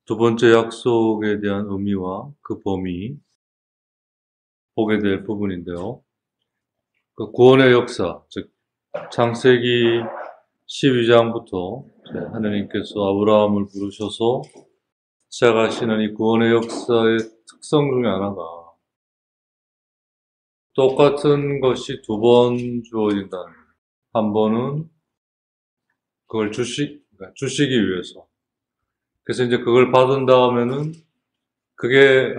두 번째 약속에 대한 의미와 그 범위 보게 될 부분인데요. 그 구원의 역사, 즉 창세기 12장부터 하나님께서 아브라함을 부르셔서 시작하시는 이 구원의 역사의 특성 중에 하나가 똑같은 것이 두 번 주어진다는 거예요. 한 번은 그걸 주시기 위해서. 그래서 이제 그걸 받은 다음에는 그게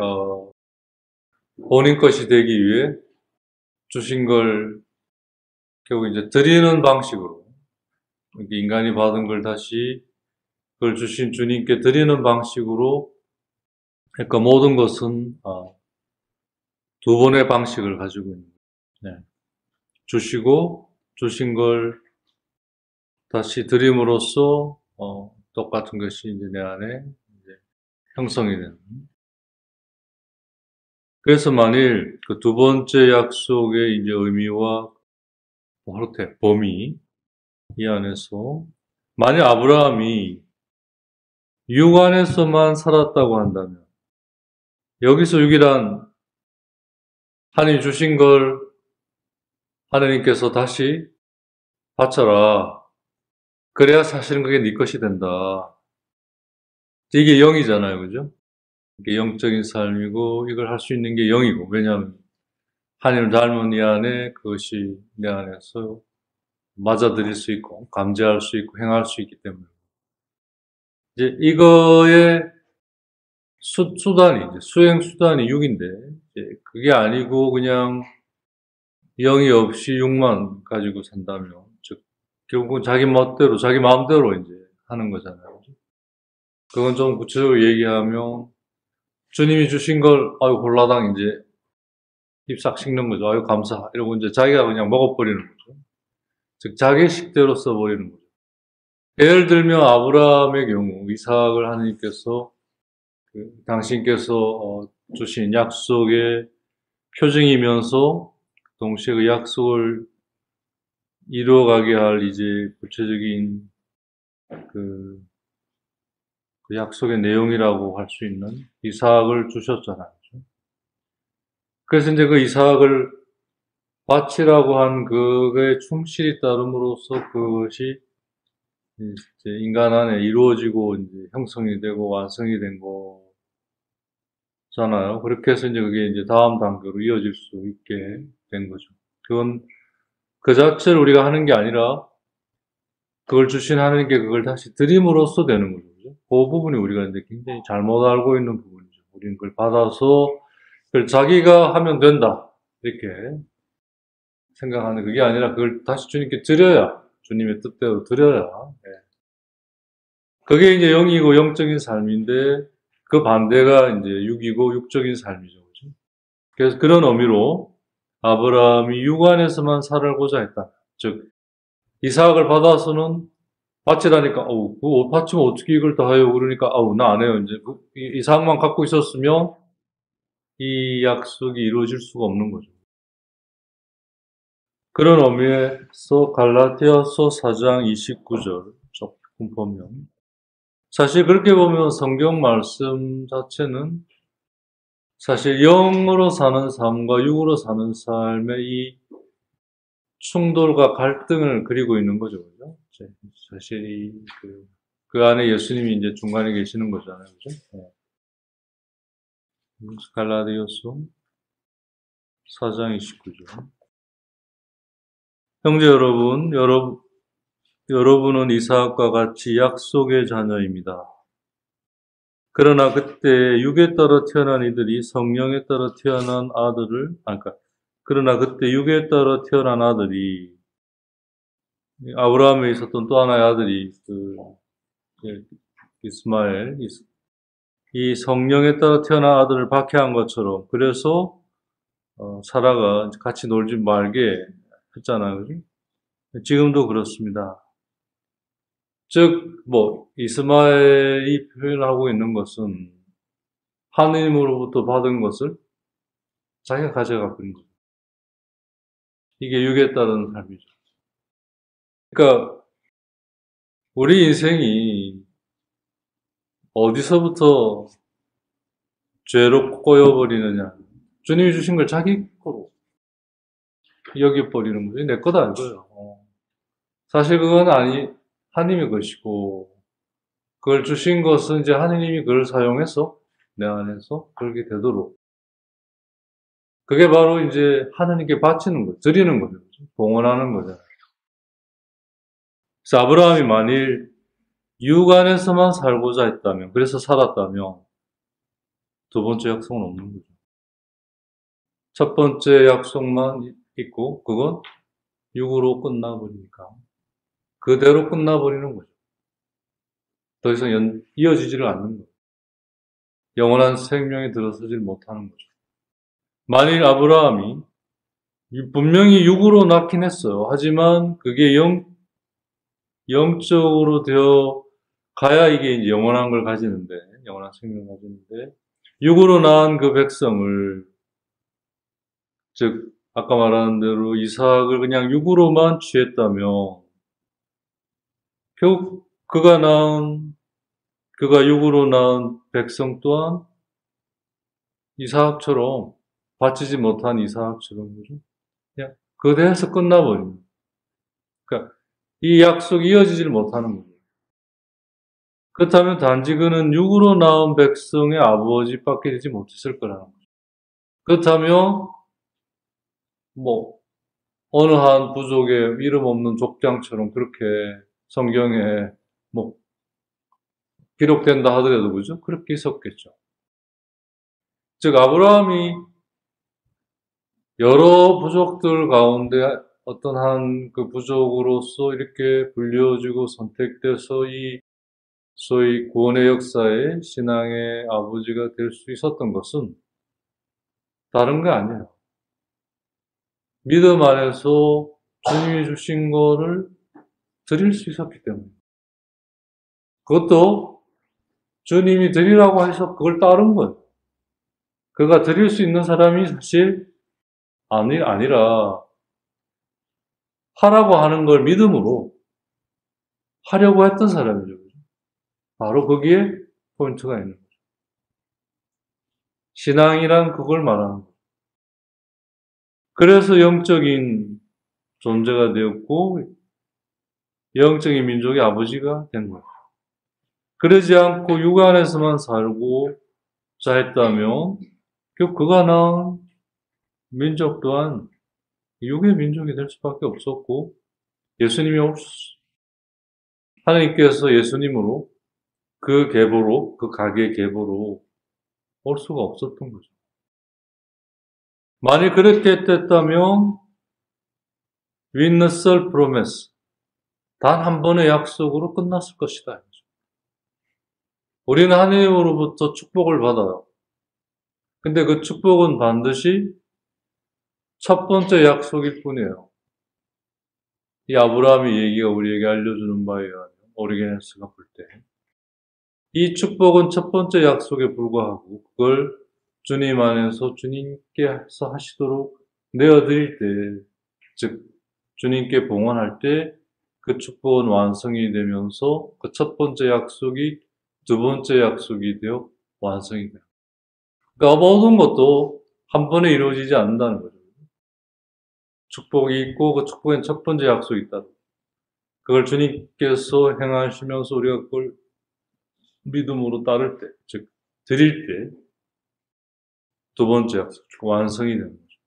본인 것이 되기 위해 주신 걸 결국 이제 드리는 방식으로, 인간이 받은 걸 다시 그걸 주신 주님께 드리는 방식으로, 그러니까 모든 것은 두 번의 방식을 가지고 있는 거예요. 네. 주시고 주신 걸 다시 드림으로써 똑같은 것이 이제 내 안에 이제 형성이 되는. 그래서 만일 그 두 번째 약속의 이제 의미와 범위 이 안에서 만약 아브라함이 육 안에서만 살았다고 한다면 여기서 육이란 하나님 주신 걸 하나님께서 다시 바쳐라. 그래야 사실은 그게 네 것이 된다. 이게 영이잖아요. 그죠? 이게 영적인 삶이고 이걸 할 수 있는 게 영이고, 왜냐하면 하나님을 닮은 이 안에 그것이 내 안에서 맞아들일 수 있고 감지할 수 있고 행할 수 있기 때문에 이제 이거의 수단이 이제 수행 수단이 육인데, 이제 그게 아니고 그냥 영이 없이 육만 가지고 산다면, 즉 결국은 자기 멋대로 자기 마음대로 이제 하는 거잖아요. 그건 좀 구체적으로 얘기하면 주님이 주신 걸 아유 홀라당 이제 입 싹 씹는 거죠. 아유 감사 이러고 이제 자기가 그냥 먹어버리는 거죠. 즉 자기 식대로 써버리는 거죠. 예를 들면 아브라함의 경우 이삭을 하나님께서 당신께서 주신 약속의 표징이면서 동시에 그 약속을 이루어가게 할 이제 구체적인 그, 그 약속의 내용이라고 할 수 있는 이삭을 주셨잖아요. 그래서 이제 그 이삭을 바치라고 한 그거에 충실히 따름으로써 그것이 이제 인간 안에 이루어지고 이제 형성이 되고 완성이 된 거잖아요. 그렇게 해서 이제 그게 이제 다음 단계로 이어질 수 있게 된 거죠. 그건 그 자체를 우리가 하는 게 아니라 그걸 주신 하나님께 그걸 다시 드림으로써 되는 거죠. 그죠? 그 부분이 우리가 이제 굉장히 잘못 알고 있는 부분이죠. 우리는 그걸 받아서 그걸 자기가 하면 된다. 이렇게 생각하는 그게 아니라 그걸 다시 주님께 드려야, 주님의 뜻대로 드려야. 예. 그게 이제 영이고 영적인 삶인데 그 반대가 이제 육이고 육적인 삶이죠. 그죠? 그래서 그런 의미로 아브라함이 육 안에서만 살고자 했다. 즉, 이삭을 받아서는 바치라니까, 어우, 그거 바치면 어떻게 이걸 다 해요? 그러니까, 아우, 나 안 해요. 이제, 이삭만 갖고 있었으면 이 약속이 이루어질 수가 없는 거죠. 그런 의미에서 갈라디아서 4장 29절, 조금 보면, 사실 그렇게 보면 성경 말씀 자체는 사실 영으로 사는 삶과 육으로 사는 삶의 이 충돌과 갈등을 그리고 있는 거죠. 그죠? 사실 그 안에 예수님이 이제 중간에 계시는 거잖아요. 그죠? 네. 갈라디아서 4장 29절. 형제 여러분, 여러분은 이삭과 같이 약속의 자녀입니다. 그러나 그때 육에 따라 태어난 이들이 성령에 따라 태어난 그러나 그때 육에 따라 태어난 아들이, 아브라함에 있었던 또 하나의 아들이 예, 이스마엘, 이 성령에 따라 태어난 아들을 박해한 것처럼, 그래서 사라가 같이 놀지 말게 했잖아요. 그죠? 지금도 그렇습니다. 즉, 이스마엘이 표현하고 있는 것은 하느님으로부터 받은 것을 자기가 가져가고 있는 거죠. 이게 육에 따른 삶이죠. 그러니까 우리 인생이 어디서부터 죄로 꼬여버리느냐. 주님이 주신 걸 자기 거로 여겨버리는 거지. 내 거다 이거예요. 사실 그건 하나님의 것이고, 그걸 주신 것은 이제 하나님이 그걸 사용해서 내 안에서 그렇게 되도록. 그게 바로 이제 하나님께 바치는 거, 드리는 거죠. 봉헌하는 거잖아요. 그래서 아브라함이 만일 육안에서만 살고자 했다면, 그래서 살았다면, 두 번째 약속은 없는 거죠. 첫 번째 약속만 있고, 그건 육으로 끝나버리니까. 그대로 끝나버리는 거죠. 더 이상 이어지지를 않는 거죠. 영원한 생명이 들어서질 못하는 거죠. 만일 아브라함이 분명히 육으로 낳긴 했어요. 하지만 그게 영적으로 되어 가야 이게 이제 영원한 걸 가지는데, 영원한 생명을 가지는데, 육으로 낳은 그 백성을, 즉, 아까 말한 대로 이삭을 그냥 육으로만 취했다면, 결국 그가 육으로 낳은 백성 또한 이삭처럼, 바치지 못한 이삭처럼, 그죠? 그냥 그대에서 끝나버립니다. 그러니까 이 약속이 이어지질 못하는 거예요. 그렇다면 단지 그는 육으로 낳은 백성의 아버지밖에 되지 못했을 거라는 거죠. 그렇다면 어느 한 부족의 이름 없는 족장처럼 그렇게 성경에 기록된다 하더라도 그죠? 그렇게 있었겠죠. 즉 아브라함이 여러 부족들 가운데 어떤 한 그 부족으로서 이렇게 불려지고 선택돼서 이 소위 구원의 역사에 신앙의 아버지가 될 수 있었던 것은 다른 게 아니에요. 믿음 안에서 주님이 주신 거를 드릴 수 있었기 때문에. 그것도 주님이 드리라고 해서 그걸 따른 거예요. 그가 드릴 수 있는 사람이 사실 아니라 하라고 하는 걸 믿음으로 하려고 했던 사람이죠. 바로 거기에 포인트가 있는 거죠. 신앙이란 그걸 말하는 거죠. 그래서 영적인 존재가 되었고 영적인 민족의 아버지가 된 거예요. 그러지 않고 육 안에서만 살고 자했다면 결국 그가 낳은 민족 또한 육의 민족이 될 수밖에 없었고 예수님이 하나님께서 예수님으로 그 계보로 그 가게의 계보로 올 수가 없었던 거죠. 만일 그렇게 됐다면 with the sole promise 단 한 번의 약속으로 끝났을 것이다. 우리는 하나님으로부터 축복을 받아요. 근데 그 축복은 반드시 첫 번째 약속일 뿐이에요. 이 아브라함의 얘기가 우리에게 알려주는 바에 의하면 오리게네스가 볼 때 이 축복은 첫 번째 약속에 불과하고 그걸 주님 안에서 주님께서 하시도록 내어드릴 때, 즉 주님께 봉헌할 때 그 축복은 완성이 되면서 그 첫 번째 약속이 두 번째 약속이 되어 완성이 돼요. 그러니까 모든 것도 한 번에 이루어지지 않는다는 거죠. 축복이 있고 그 축복엔 첫 번째 약속이 있다. 그걸 주님께서 행하시면서 우리가 그걸 믿음으로 따를 때, 즉 드릴 때 두 번째 약속, 완성이 되는 거죠.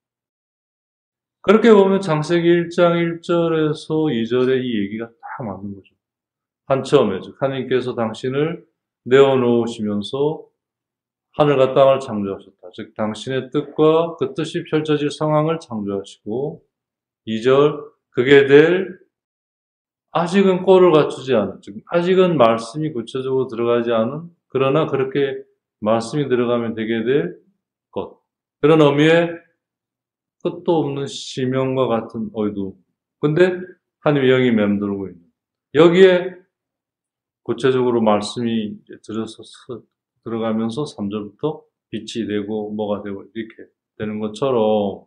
그렇게 보면 창세기 1장 1절에서 2절의 이 얘기가 딱 맞는 거죠. 한 처음에 즉 하나님께서 당신을 내어놓으시면서 하늘과 땅을 창조하셨다. 즉 당신의 뜻과 그 뜻이 펼쳐질 상황을 창조하시고 2절 그게 될 아직은 꼴을 갖추지 않은 즉 아직은 말씀이 구체적으로 들어가지 않은 그러나 그렇게 말씀이 들어가면 되게 될 것. 그런 의미의 끝도 없는 시명과 같은 어둠. 근데 하나님의 영이 맴돌고 있는. 여기에 구체적으로 말씀이 들어가면서 3절부터 빛이 되고 뭐가 되고 이렇게 되는 것처럼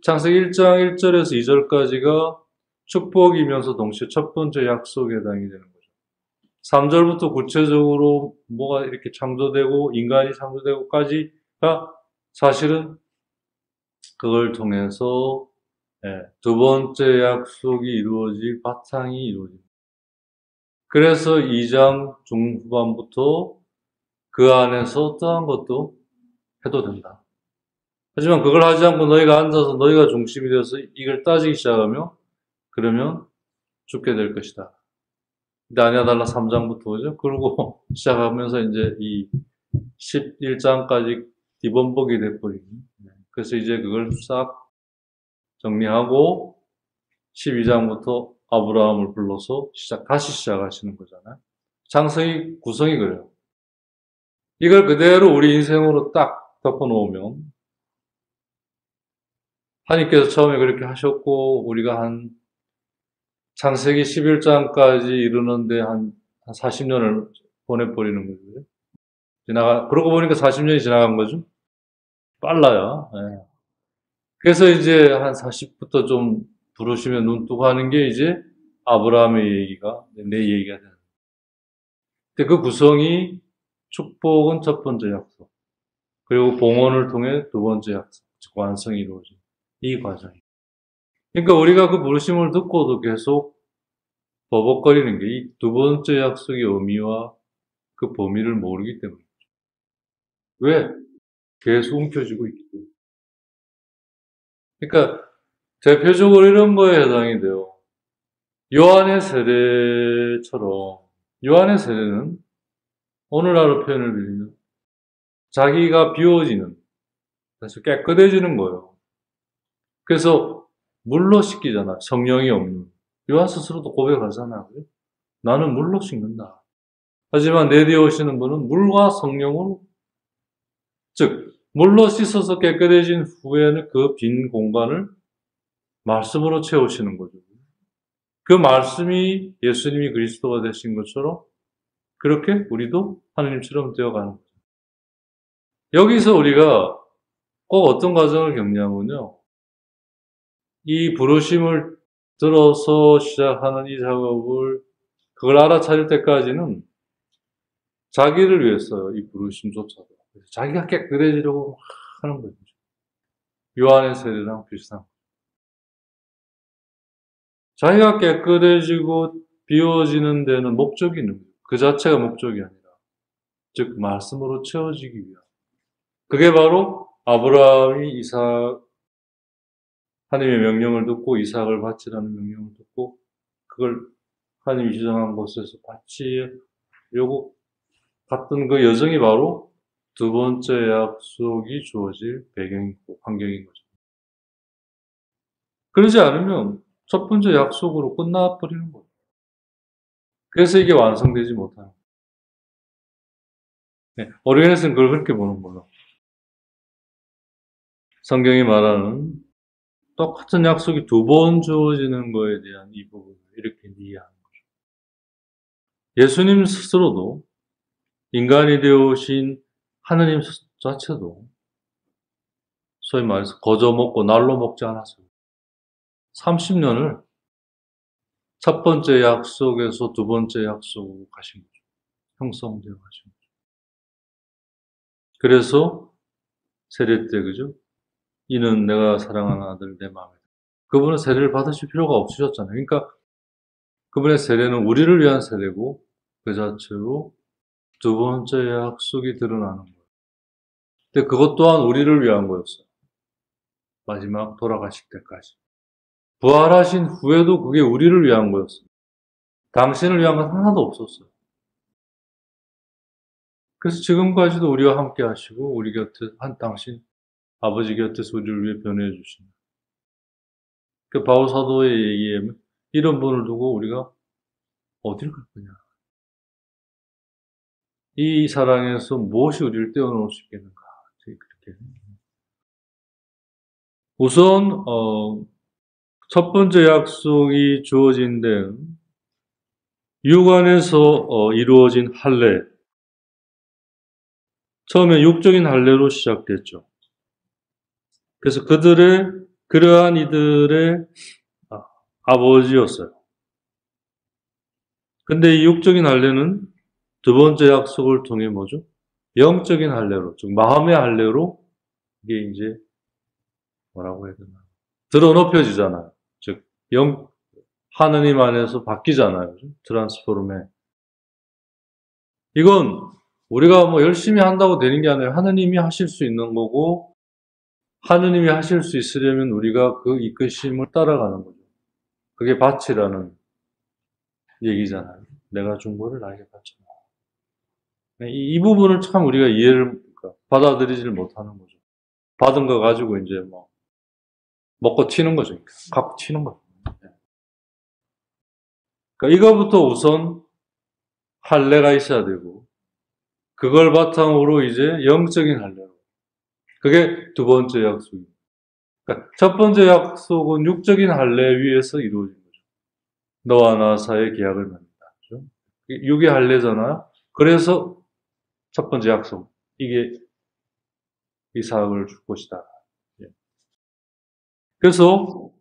창세기 1장 1절에서 2절까지가 축복이면서 동시에 첫 번째 약속에 해당이 되는 거죠. 3절부터 구체적으로 뭐가 이렇게 창조되고 인간이 창조되고까지가 사실은 그걸 통해서 두 번째 약속이 이루어질 바탕이 이루어집니다. 그래서 2장 중후반부터 그 안에서 어떠한 것도 해도 된다. 하지만 그걸 하지 않고 너희가 앉아서 너희가 중심이 되어서 이걸 따지기 시작하면 그러면 죽게 될 것이다. 다니아 달라 3장부터 오죠. 그러고 시작하면서 이제 이 11장까지 뒤범벅이 돼버리니. 그래서 이제 그걸 싹 정리하고 12장부터 아브라함을 불러서 다시 시작하시는 거잖아요. 창세기 구성이 그래요. 이걸 그대로 우리 인생으로 딱 덮어놓으면 하나님께서 처음에 그렇게 하셨고 우리가 한 창세기 11장까지 이르는데 한 40년을 보내버리는 거죠. 그러고 보니까 40년이 지나간 거죠. 빨라요. 예. 그래서 이제 한 40부터 좀 부르시면 눈 뜨고 하는 게 이제 아브라함의 얘기가 내 얘기가 되는 거예요. 근데 그 구성이 축복은 첫 번째 약속, 그리고 봉헌을 통해 두 번째 약속, 즉 완성이 이루어진 이 과정이에요. 그러니까 우리가 그 부르심을 듣고도 계속 버벅거리는 게 이 두 번째 약속의 의미와 그 범위를 모르기 때문이죠. 왜? 계속 움켜쥐고 있기 때문에. 그러니까 대표적으로 이런 거에 해당이 돼요. 요한의 세례처럼 요한의 세례는 오늘날로 표현을 드리면 자기가 비워지는, 그래서 깨끗해지는 거예요. 그래서 물로 씻기잖아. 성령이 없는. 요한 스스로도 고백하잖아요. 나는 물로 씻는다. 하지만 내 뒤에 오시는 분은 물과 성령으로, 즉 물로 씻어서 깨끗해진 후에는 그 빈 공간을 말씀으로 채우시는 거죠. 그 말씀이 예수님이 그리스도가 되신 것처럼 그렇게 우리도 하느님처럼 되어가는 거죠. 여기서 우리가 꼭 어떤 과정을 겪냐면요. 이 부르심을 들어서 시작하는 이 작업을 그걸 알아차릴 때까지는 자기를 위해서요. 이 부르심조차도. 자기가 깨끗해지려고 하는 거죠. 요한의 세례랑 비슷한 거죠. 자기가 깨끗해지고 비워지는 데는 목적이 있는 거예요. 그 자체가 목적이 아니라 즉 말씀으로 채워지기 위한. 그게 바로 아브라함이 하나님의 명령을 듣고 이삭을 바치라는 명령을 듣고 그걸 하나님이 지정한 곳에서 바치려고 갔던 그 여정이 바로 두 번째 약속이 주어질 배경이고 환경인 거죠. 그러지 않으면 첫 번째 약속으로 끝나버리는 거예요. 그래서 이게 완성되지 못하는 거예요. 네, 오리겐에서는 그걸 그렇게 보는 거예요. 성경이 말하는 똑같은 약속이 두 번 주어지는 거에 대한 이 부분을 이렇게 이해하는 거죠. 예수님 스스로도 인간이 되어오신 하느님 자체도 소위 말해서 거저 먹고 날로 먹지 않았어요. 30년을 첫 번째 약속에서 두 번째 약속으로 가신 거죠. 형성되어 가신 거죠. 그래서 세례 때 그죠? 이는 내가 사랑하는 아들 내 마음에. 그분은 세례를 받으실 필요가 없으셨잖아요. 그러니까 그분의 세례는 우리를 위한 세례고 그 자체로 두 번째 약속이 드러나는 거예요. 근데 그것 또한 우리를 위한 거였어요. 마지막 돌아가실 때까지. 부활하신 후에도 그게 우리를 위한 거였어요. 당신을 위한 건 하나도 없었어요. 그래서 지금까지도 우리와 함께 하시고 우리 곁에 당신 아버지 곁에서 우리를 위해 변호해 주십니다. 그 바울 사도의 얘기에 이런 분을 두고 우리가 어딜 갈 거냐. 이 사랑에서 무엇이 우리를 떼어놓을 수 있겠는가. 그렇게. 우선 첫 번째 약속이 주어진 데는 육안에서 이루어진 할례. 처음에 육적인 할례로 시작됐죠. 그래서 그러한 이들의 아버지였어요. 근데 이 육적인 할례는 두 번째 약속을 통해 뭐죠? 영적인 할례로, 즉 마음의 할례로 이게 이제 뭐라고 해야 되나? 들어 높여지잖아요. 즉 하느님 안에서 바뀌잖아요. 트랜스포르메. 이건 우리가 뭐 열심히 한다고 되는 게 아니라 하느님이 하실 수 있는 거고, 하느님이 하실 수 있으려면 우리가 그 이끄심을 따라가는 거죠. 그게 밭이라는 얘기잖아요. 내가 준 거를 나에게 바쳐라. 이 부분을 참 우리가 받아들이지를 못하는 거죠. 받은 거 가지고 이제 뭐 먹고 튀는 거죠. 갖고 튀는 거죠. 그러니까 이거부터 우선 할례가 있어야 되고, 그걸 바탕으로 이제 영적인 할례로. 그게 두 번째 약속입니다. 그러니까 첫 번째 약속은 육적인 할례 위에서 이루어진 거죠. 너와 나 사이의 계약을 맺는다. 그렇죠? 육의 할례잖아요. 그래서 첫 번째 약속. 이게 이삭을 줄 것이다. 그래서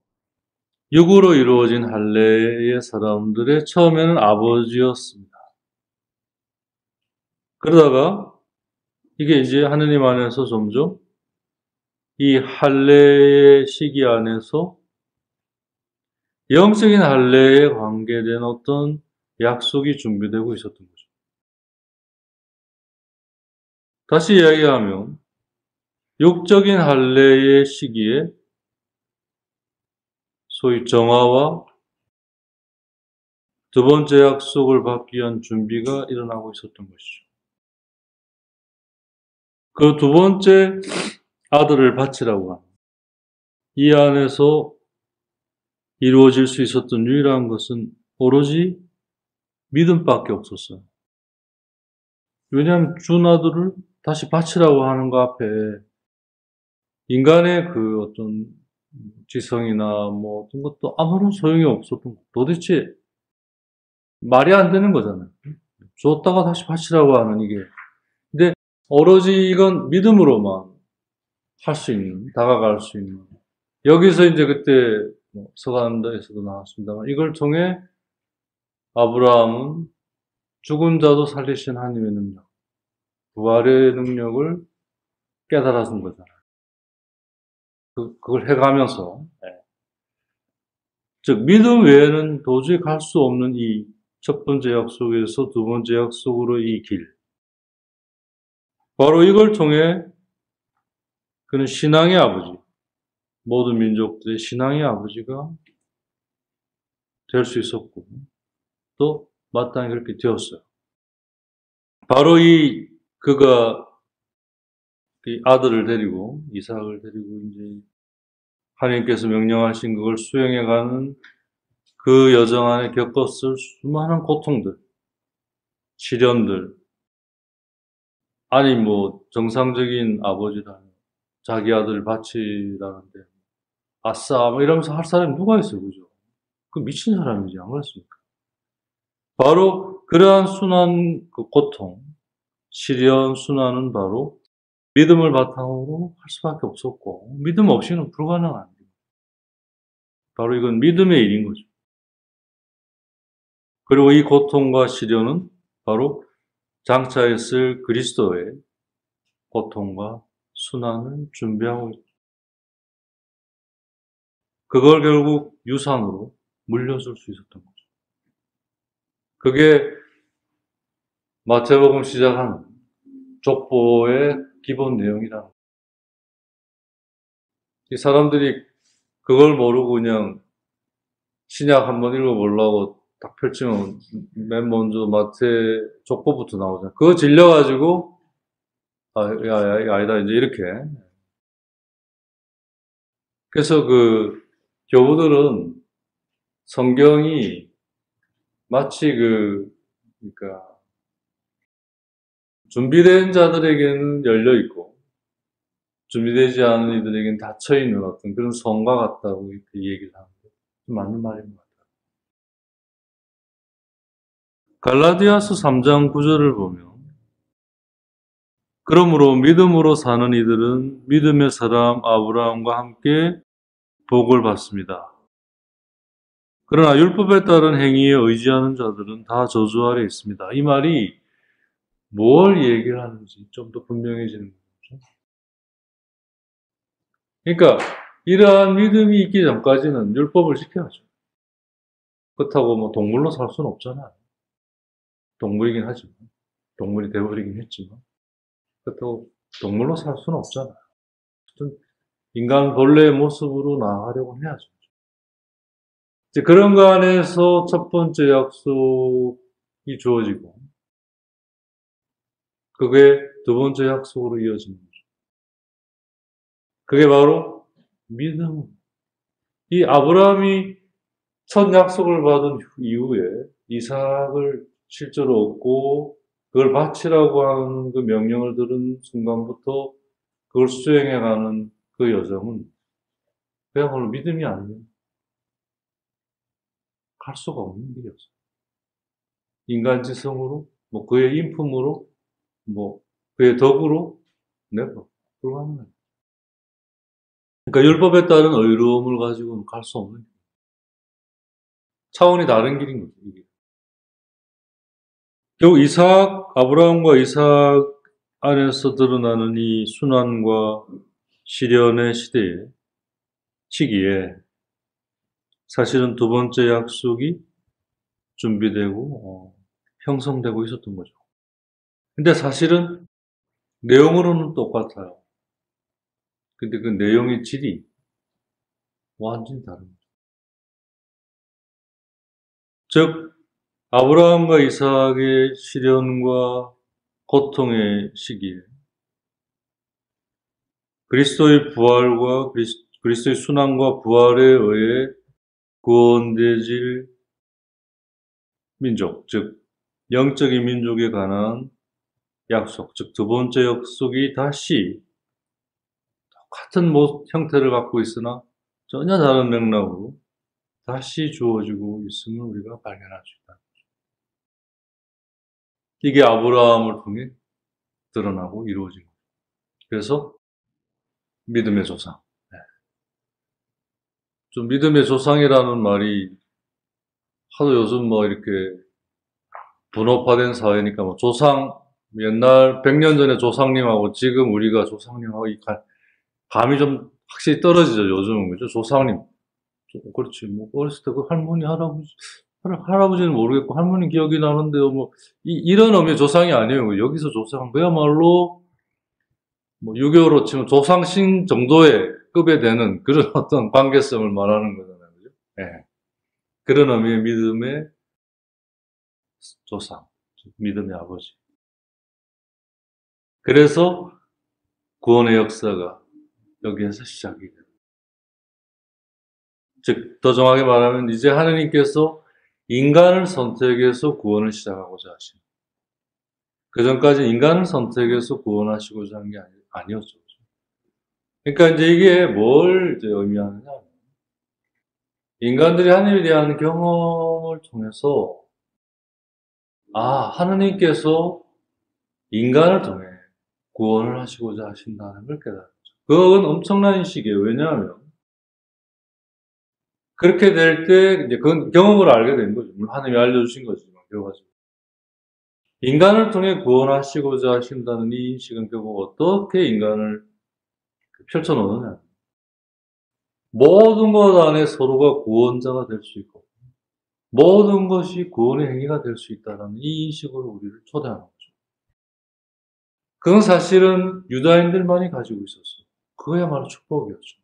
육으로 이루어진 할례의 사람들의 처음에는 아버지였습니다. 그러다가 이게 이제 하느님 안에서 점점 이 할례의 시기 안에서 영적인 할례에 관계된 어떤 약속이 준비되고 있었던 거죠. 다시 이야기하면 육적인 할례의 시기에 소위 정화와 두 번째 약속을 받기 위한 준비가 일어나고 있었던 것이죠. 그 두 번째 아들을 바치라고 합니다. 이 안에서 이루어질 수 있었던 유일한 것은 오로지 믿음밖에 없었어요. 왜냐하면 준 아들을 다시 바치라고 하는 거 앞에 인간의 그 어떤 지성이나 뭐 어떤 것도 아무런 소용이 없었던 거. 도대체 말이 안 되는 거잖아요. 줬다가 다시 바치라고 하는 이게. 근데 오로지 이건 믿음으로만 할 수 있는, 다가갈 수 있는. 여기서 이제 그때 서간다에서도 나왔습니다만 이걸 통해 아브라함은 죽은 자도 살리신 하나님의 능력, 부활의 능력을 깨달아준 거잖아요. 그걸 해가면서. 즉, 믿음 외에는 도저히 갈 수 없는 이 첫 번째 약속에서 두 번째 약속으로 이 길. 바로 이걸 통해 그는 신앙의 아버지, 모든 민족들의 신앙의 아버지가 될 수 있었고, 또 마땅히 그렇게 되었어요. 바로 그가 이 아들을 데리고, 이삭을 데리고 이제 하나님께서 명령하신 그걸 수행해가는 그 여정 안에 겪었을 수많은 고통들, 시련들, 아니 뭐 정상적인 아버지라면 자기 아들을 바치라는데 아싸 뭐 이러면서 할 사람이 누가 있어요, 그죠? 그 미친 사람이지 안 그렇습니까? 바로 그러한 순환, 그 고통, 시련, 순환은 바로 믿음을 바탕으로 할 수밖에 없었고, 믿음 없이는 불가능한 일입니다. 바로 이건 믿음의 일인 거죠. 그리고 이 고통과 시련은 바로 장차 있을 그리스도의 고통과 순환을 준비하고 있죠. 그걸 결국 유산으로 물려줄 수 있었던 거죠. 그게 마태복음 시작하는 족보의 기본 내용이라. 이 사람들이 그걸 모르고 그냥 신약 한번 읽어보려고 딱 펼치면 맨 먼저 마태 족보부터 나오잖아요. 그거 질려가지고 아니다 이제 이렇게. 그래서 그 교우들은 성경이 마치 그러니까 준비된 자들에게는 열려 있고 준비되지 않은 이들에게는 닫혀 있는 어떤 그런 성과 같다고 이렇게 얘기를 하는데 맞는 말인 것 같아요. 갈라디아서 3장 9절을 보면 그러므로 믿음으로 사는 이들은 믿음의 사람 아브라함과 함께 복을 받습니다. 그러나 율법에 따른 행위에 의지하는 자들은 다 저주 아래 있습니다. 이 말이 뭘 얘기를 하는지 좀 더 분명해지는 거죠. 그러니까 이러한 믿음이 있기 전까지는 율법을 지켜야죠. 그렇다고 뭐 동물로 살 수는 없잖아요. 동물이긴 하지만, 동물이 되어버리긴 했지만, 그렇다고 동물로 살 수는 없잖아요. 인간 본래의 모습으로 나아가려고 해야죠. 이제 그런 거 안에서 첫 번째 약속이 주어지고, 그게 두 번째 약속으로 이어지는 거죠. 그게 바로 믿음. 이 아브라함이 첫 약속을 받은 이후에 이삭을 실제로 얻고 그걸 바치라고 하는 그 명령을 들은 순간부터 그걸 수행해가는 그 여정은 그야말로 믿음이 아니면 갈 수가 없는 길이었어요. 인간지성으로, 뭐 그의 인품으로, 뭐 그의 덕으로 내가 불가능해요. 그러니까 율법에 따른 의로움을 가지고는 갈 수 없는 차원이 다른 길인 거죠. 이게. 결국 아브라함과 이삭 안에서 드러나는 이 순환과 시련의 시기에 사실은 두 번째 약속이 준비되고 형성되고 있었던 거죠. 근데 사실은 내용으로는 똑같아요. 근데 그 내용의 질이 완전히 다른 거죠. 즉 아브라함과 이삭의 시련과 고통의 시기에 그리스도의 부활과 그리스도의 순환과 부활에 의해 구원되질 민족, 즉 영적인 민족에 관한 약속, 즉 두 번째 약속이 다시 똑같은 형태를 갖고 있으나 전혀 다른 맥락으로 다시 주어지고 있음을 우리가 발견할 수 있다. 이게 아브라함을 통해 드러나고 이루어진 거예요. 그래서 믿음의 조상. 네. 좀 믿음의 조상이라는 말이 하도 요즘 뭐 이렇게 분업화된 사회니까 뭐 조상, 옛날 100년 전에 조상님하고 지금 우리가 조상님하고 이 감이 좀 확실히 떨어지죠, 요즘은. 그죠? 조상님. 그렇지. 뭐, 어렸을 때 그 할머니, 할아버지는 모르겠고, 할머니 기억이 나는데요, 뭐, 이런 의미의 조상이 아니에요. 여기서 조상, 그야말로, 뭐, 유교로 치면 조상신 정도의 급에 되는 그런 어떤 관계성을 말하는 거잖아요. 그죠? 예. 그런 의미의 믿음의 조상, 믿음의 아버지. 그래서 구원의 역사가 여기에서 시작이 돼요. 즉, 더 정확히 말하면 이제 하느님께서 인간을 선택해서 구원을 시작하고자 하십니다. 그 전까지 인간을 선택해서 구원하시고자 한 게 아니었죠. 그러니까 이제 이게 뭘 이제 의미하느냐. 인간들이 하나님에 대한 경험을 통해서, 하느님께서 인간을 통해 구원을 하시고자 하신다는 걸 깨달았죠. 그건 엄청난 인식이에요. 왜냐하면, 그렇게 될 때, 이제 그건 경험으로 알게 된 거죠. 물론 하나님이 알려주신 거지만, 결과적으로. 인간을 통해 구원하시고자 하신다는 이 인식은 결국 어떻게 인간을 펼쳐놓느냐. 모든 것 안에 서로가 구원자가 될 수 있고, 모든 것이 구원의 행위가 될 수 있다는 이 인식으로 우리를 초대하는 거죠. 그건 사실은 유다인들만이 가지고 있었어요. 그거야말로 축복이었죠.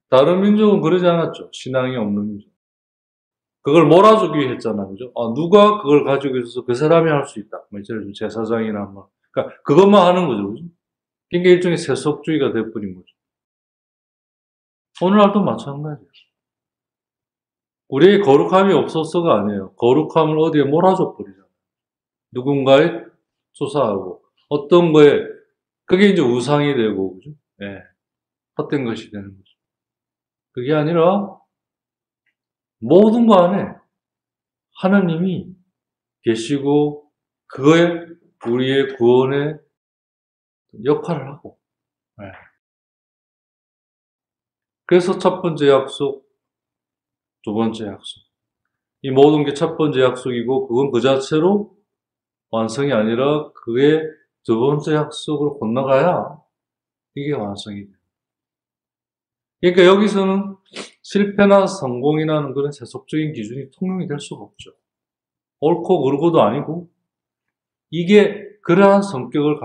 다른 민족은 그러지 않았죠. 신앙이 없는 민족. 그걸 몰아주기 위해 했잖아요. 그죠? 누가 그걸 가지고 있어서 그 사람이 할 수 있다. 뭐, 예를 들면 제사장이나 뭐. 그러니까 그것만 하는 거죠. 그죠? 그게 일종의 세속주의가 돼버린 거죠. 오늘날도 마찬가지예요. 우리의 거룩함이 없었어가 아니에요. 거룩함을 어디에 몰아줘 버리잖아요. 누군가에 솟아하고 어떤 거에 그게 이제 우상이 되고 그죠? 예, 헛된 것이 되는 거죠. 그게 아니라 모든 거 안에 하나님이 계시고 그거에 우리의 구원의 역할을 하고. 예. 그래서 첫 번째 약속 두 번째 약속. 이 모든 게 첫 번째 약속이고 그건 그 자체로 완성이 아니라 그게 두 번째 약속으로 건너가야 이게 완성이 돼요. 그러니까 여기서는 실패나 성공이라는 그런 세속적인 기준이 통용이 될 수가 없죠. 옳고 그르고도 아니고 이게 그러한 성격을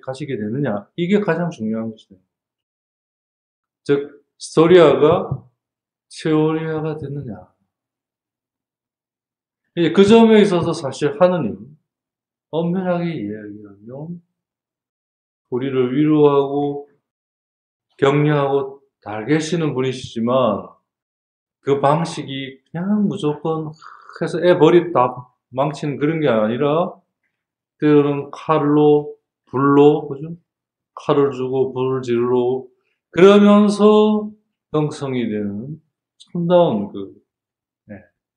가지게 되느냐 이게 가장 중요한 것이에요. 즉 스토리아가 테오리아가 됐느냐. 이제 그 점에 있어서 사실 하느님 엄밀하게 이야기하면 우리를 위로하고 격려하고 잘 계시는 분이시지만 그 방식이 그냥 무조건 해서 애 머리 다 망치는 그런 게 아니라 때로는 칼로 불로 그죠? 칼을 주고 불을 지르러 그러면서 형성이 되는 참다운 그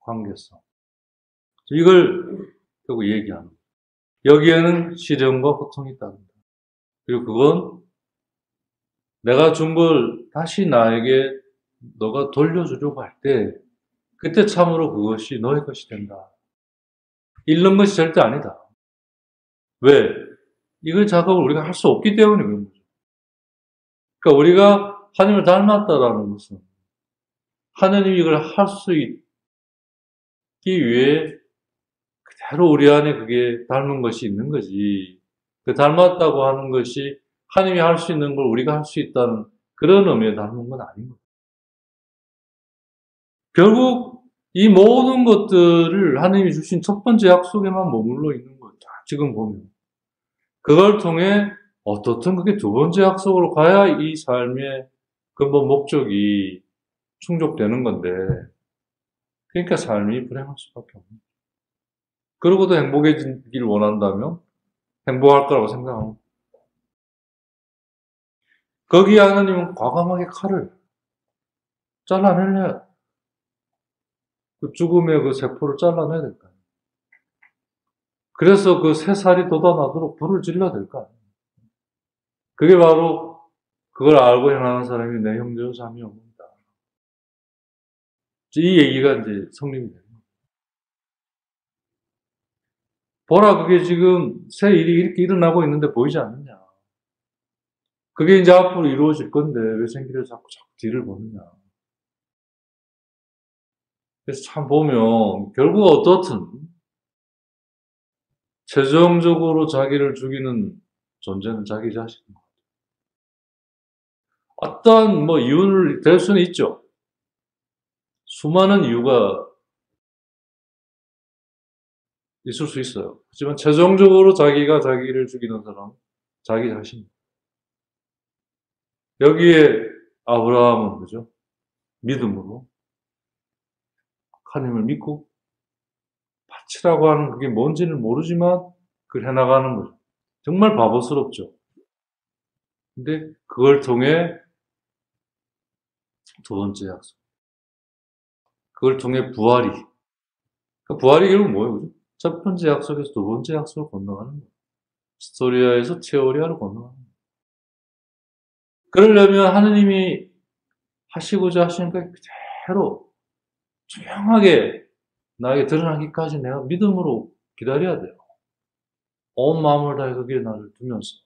관계성. 이걸 결국 얘기하는 거예요. 여기에는 시련과 고통이 따른다. 그리고 그건 내가 준 걸 다시 나에게 너가 돌려주려고 할 때 그때 참으로 그것이 너의 것이 된다. 잃는 것이 절대 아니다. 왜? 이걸 작업을 우리가 할 수 없기 때문에 그런 거죠. 그러니까 우리가 하나님을 닮았다라는 것은 하나님이 이걸 할 수 있기 위해 그대로 우리 안에 그게 닮은 것이 있는 거지. 그 닮았다고 하는 것이 하나님이 할 수 있는 걸 우리가 할 수 있다는 그런 의미에 닮은 건 아닌 거예요. 결국 이 모든 것들을 하나님이 주신 첫 번째 약속에만 머물러 있는 거죠. 지금 보면. 그걸 통해 어떻든 그게 두 번째 약속으로 가야 이 삶의 근본 목적이 충족되는 건데, 그러니까 삶이 불행할 수밖에 없는 거예요. 그러고도 행복해지길 원한다면 행복할 거라고 생각합니다. 거기에 하나님은 과감하게 칼을 잘라내려 그 죽음의 그 세포를 잘라내야 될 거 아니에요. 그래서 그 새살이 돋아나도록 불을 질러야 될 거 아니에요. 그게 바로 그걸 알고 행하는 사람이 내 형제요 자매요 옵니다. 이 얘기가 이제 성립이 되는 거예요. 보라, 그게 지금 새 일이 이렇게 일어나고 있는데 보이지 않느냐. 그게 이제 앞으로 이루어질 건데 왜 생기를 자꾸 뒤를 보느냐. 그래서 참 보면 결국 어떻든 최종적으로 자기를 죽이는 존재는 자기 자신인 것 같아요. 어떤 뭐 이유를 댈 수는 있죠. 수많은 이유가 있을 수 있어요. 하지만 최종적으로 자기가 자기를 죽이는 사람은 자기 자신. 여기에 아브라함은 그죠? 믿음으로 하나님을 믿고 바치라고 하는 그게 뭔지는 모르지만 그걸 해나가는 거죠. 정말 바보스럽죠. 근데 그걸 통해 두 번째 약속. 그걸 통해 부활이. 그러니까 부활이 결국 뭐예요? 그죠? 첫 번째 약속에서 두 번째 약속을 건너가는 거예요. 스토리아에서 테오리아로 건너가는 거예요. 그러려면 하느님이 하시고자 하시는 것 그대로 조용하게 나에게 드러나기까지 내가 믿음으로 기다려야 돼요. 온 마음을 다해 거기에 나를 두면서.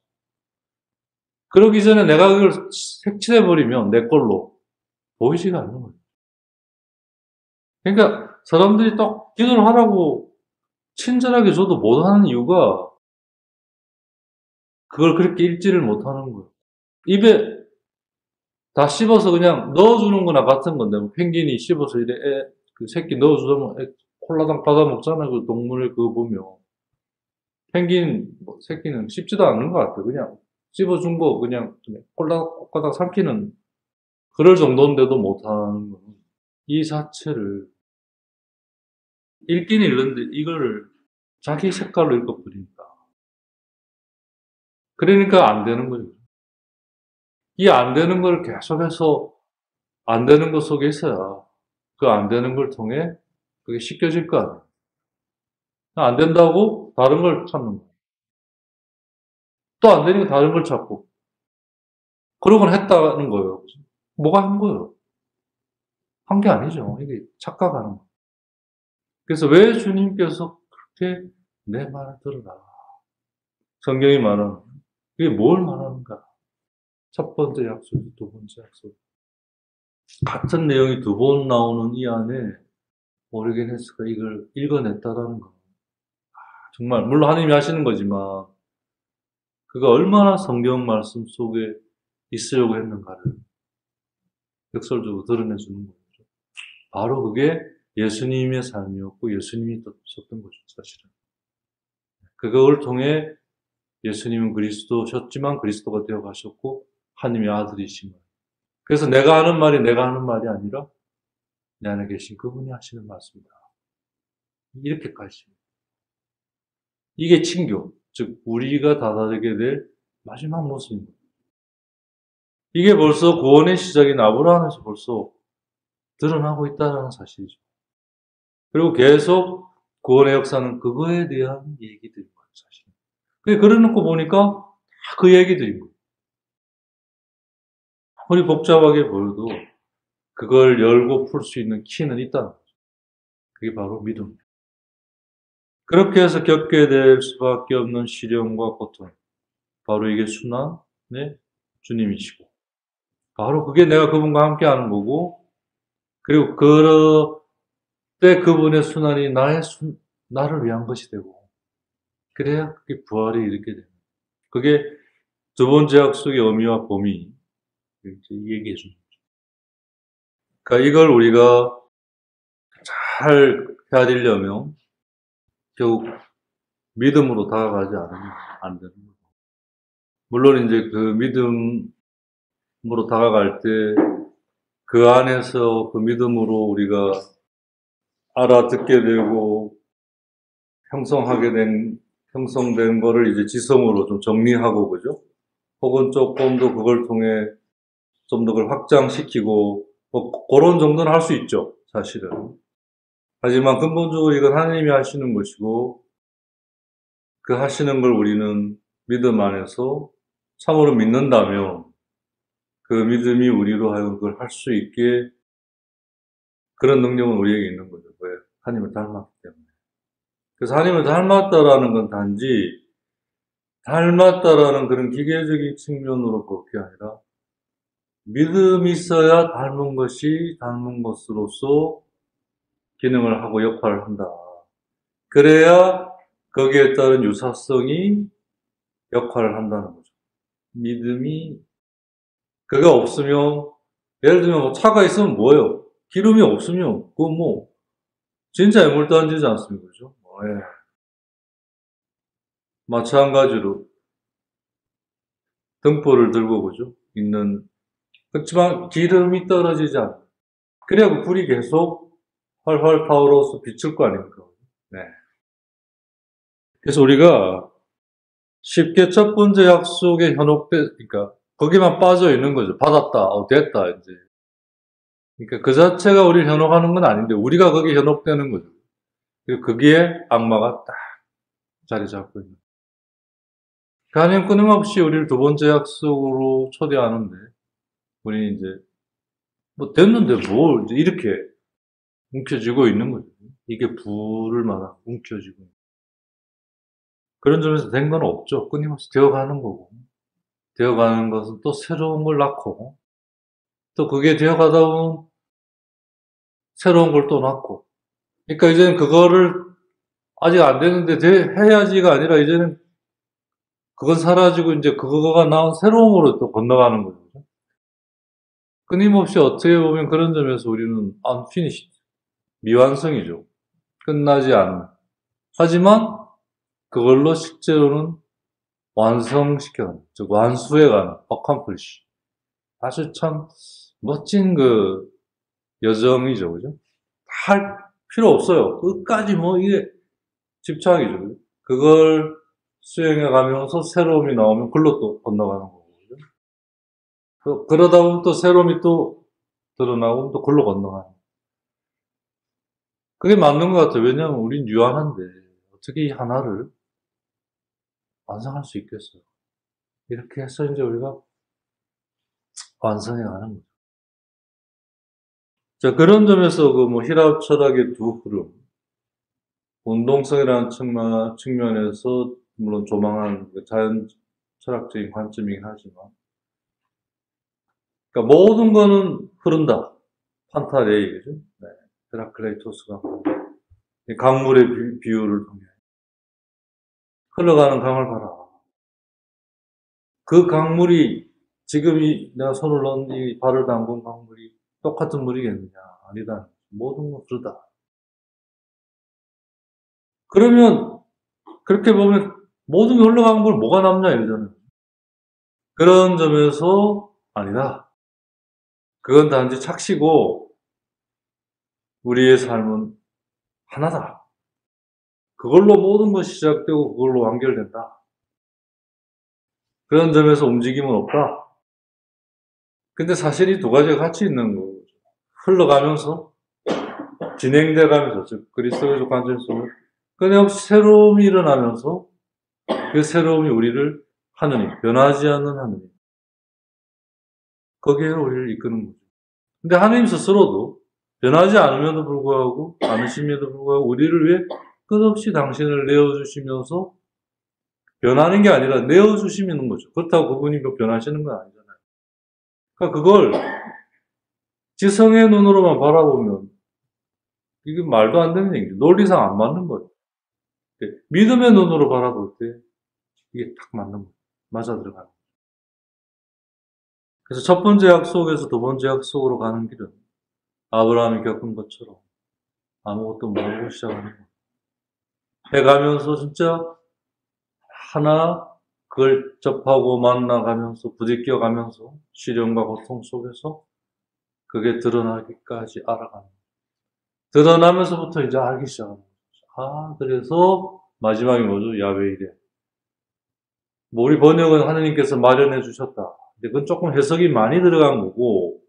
그러기 전에 내가 그걸 색칠해버리면 내 걸로 보이지가 않는 거예요. 그러니까 사람들이 딱 기도를 하라고 친절하게 줘도 못하는 이유가 그걸 그렇게 읽지를 못하는 거예요. 입에 다 씹어서 그냥 넣어주는 거나 같은 건데, 뭐 펭귄이 씹어서 이래 그 새끼 넣어주면 콜라당 받아 먹잖아요. 그 동물 그거 보면. 펭귄 뭐 새끼는 씹지도 않는 것 같아요. 그냥 씹어준 거 그냥 콜라당 삼키는 그럴 정도인데도 못하는 거는 이 자체를 읽긴 읽는데 이걸 자기 색깔로 읽어버리니까. 그러니까 안 되는 거죠. 이 안 되는 걸 계속해서 안 되는 것 속에 있어야 그 안 되는 걸 통해 그게 씻겨질 거 아니에요. 안 된다고 다른 걸 찾는 거예요. 또 안 되니까 다른 걸 찾고. 그러곤 했다는 거예요. 뭐가 한 거예요? 한 게 아니죠. 이게 착각하는 거. 그래서 왜 주님께서 그렇게 내 말을 들으라. 성경이 말하는, 그게 뭘 말하는가? 첫 번째 약속, 두 번째 약속. 같은 내용이 두 번 나오는 이 안에 오르게네스가 이걸 읽어냈다라는 거. 정말, 물론 하나님이 하시는 거지만, 그가 얼마나 성경 말씀 속에 있으려고 했는가를 역설적으로 드러내주는 거죠. 바로 그게 예수님의 삶이었고, 예수님이 썼던 거죠, 사실은. 그걸 통해 예수님은 그리스도셨지만 그리스도가 되어 가셨고, 하나님의 아들이신 거예요. 그래서 내가 하는 말이 내가 하는 말이 아니라, 내 안에 계신 그분이 하시는 말씀이다. 이렇게까지. 이게 친교, 즉 우리가 다다르게 될 마지막 모습입니다. 이게 벌써 구원의 시작인 아브라함에서 벌써 드러나고 있다는 사실이죠. 그리고 계속 구원의 역사는 그거에 대한 얘기들인 거예요, 사실. 그래놓고 보니까 다 그 얘기들인 거예요. 아무리 복잡하게 보여도 그걸 열고 풀 수 있는 키는 있다는 거죠. 그게 바로 믿음입니다. 그렇게 해서 겪게 될 수밖에 없는 시련과 고통. 바로 이게 순환의 주님이시고. 바로 그게 내가 그분과 함께 하는 거고, 그리고 그때 그분의 순환이 나를 위한 것이 되고, 그래야 그게 부활이 이렇게 됩니다. 그게 두 번째 약속의 의미와 범위, 얘기해 줍니다. 그러니까 이걸 우리가 잘 헤아리려면, 결국 믿음으로 다가가지 않으면 안 되는 거죠. 물론 이제 그 믿음으로 다가갈 때 그 안에서 그 믿음으로 우리가 알아듣게 되고 형성된 거를 이제 지성으로 좀 정리하고, 그죠? 혹은 조금 더 그걸 통해 좀 더 그걸 확장시키고, 뭐, 그런 정도는 할 수 있죠, 사실은. 하지만 근본적으로 이건 하나님이 하시는 것이고, 그 하시는 걸 우리는 믿음 안에서 참으로 믿는다면, 그 믿음이 우리로 하여금 그걸 할 수 있게, 그런 능력은 우리에게 있는 거죠. 왜? 하나님을 닮았기 때문에. 그래서 하나님을 닮았다라는 건 단지 닮았다라는 그런 기계적인 측면으로 볼 게 아니라 믿음이 있어야 닮은 것으로서 기능을 하고 역할을 한다. 그래야 거기에 따른 유사성이 역할을 한다는 거죠. 믿음이, 그가 없으면, 예를 들면 뭐 차가 있으면 뭐예요? 기름이 없으면 그건 뭐 진짜 애물도 안 지지 않습니까? 그죠? 예. 마찬가지로 등불을 들고, 그죠? 그렇지만 기름이 떨어지지 않아. 그래야 그 불이 계속 활활 타오르어서 비칠 거 아닙니까? 네. 그래서 우리가 쉽게 첫 번째 약속에 그러니까 거기만 빠져 있는 거죠. 받았다, 됐다, 이제. 그러니까 그 자체가 우리를 현혹하는 건 아닌데 우리가 거기에 현혹되는 거죠. 그리고 거기에 악마가 딱 자리 잡고 있는. 하나님 끊임없이 우리를 두 번째 약속으로 초대하는데 우리 이제 뭐 됐는데 뭘 이제 이렇게 움켜쥐고 있는 거죠. 이게 불을 말하고 움켜쥐고. 그런 점에서 된 건 없죠. 끊임없이 되어가는 거고. 되어가는 것은 또 새로운 걸 낳고, 또 그게 되어가다 보면 새로운 걸 또 낳고. 그러니까 이제는 그거를 아직 안 되는데 해야지가 아니라 이제는 그건 사라지고 이제 그거가 나온 새로움으로 또 건너가는 거죠. 끊임없이 어떻게 보면 그런 점에서 우리는 unfinished, 미완성이죠. 끝나지 않는. 하지만 그걸로 실제로는 완성시켜가는, 즉 완수해가는 accomplish. 아주 참 멋진 그 여정이죠, 그죠? 할 필요 없어요. 끝까지 뭐 이게 집착이죠, 그죠? 그걸 수행해 가면서 새로움이 나오면 글로 또 건너가는 거고, 그죠? 그러다 보면 또 새로움이 또 드러나고 또 글로 건너가는. 그게 맞는 것 같아요. 왜냐하면 우린 유한한데 어떻게 이 하나를 완성할 수 있겠어요? 이렇게 해서 이제 우리가 완성해 가는 거죠. 자, 그런 점에서 그 뭐 히랍 철학의 두 흐름, 운동성이라는 측면에서 물론 조망한 그 자연 철학적인 관점이긴 하지만, 그러니까 모든 거는 흐른다. 판타레이, 그죠? 네. 헤라클레이토스가 이 강물의 비유를 통해 흘러가는 강을 봐라. 그 강물이 지금 내가 손을 넣은 이 발을 담근 강물이 똑같은 물이겠느냐? 아니다. 모든 건 흐르다. 그러면 그렇게 보면 모든 게 흘러간 걸 뭐가 남냐 이러잖아요. 그런 점에서 아니다. 그건 단지 착시고 우리의 삶은 하나다. 그걸로 모든 것이 시작되고 그걸로 완결된다. 그런 점에서 움직임은 없다. 근데 사실 이 두 가지가 같이 있는 거죠. 흘러가면서 진행돼 가면서 즉 그리스도의적 관점 속에 끊임없이 새로움이 일어나면서 그 새로움이 우리를 하느님, 변하지 않는 하느님, 거기에 우리를 이끄는 거죠. 근데 하느님 스스로도 변하지 않음에도 불구하고, 않으심에도 불구하고 우리를 위해 끝없이 당신을 내어주시면서 변하는 게 아니라 내어주시는 거죠. 그렇다고 그분이 변하시는 건 아니잖아요. 그러니까 그걸 지성의 눈으로만 바라보면 이게 말도 안 되는 얘기죠. 논리상 안 맞는 거예요. 믿음의 눈으로 바라볼 때 이게 딱 맞는 거예요. 맞아 들어가는 거예요. 그래서 첫 번째 약속에서 두 번째 약속으로 가는 길은 아브라함이 겪은 것처럼 아무것도 모르고 시작하는 거예요. 해가면서 진짜 하나 그걸 접하고 만나가면서 부딪혀 가면서 시련과 고통 속에서 그게 드러나기까지 알아가는 거예요. 드러나면서부터 이제 알기 시작하는 거죠. 아, 그래서 마지막이 뭐죠? 야훼이레. 뭐 우리 번역은 하느님께서 마련해 주셨다. 근데 그건 조금 해석이 많이 들어간 거고,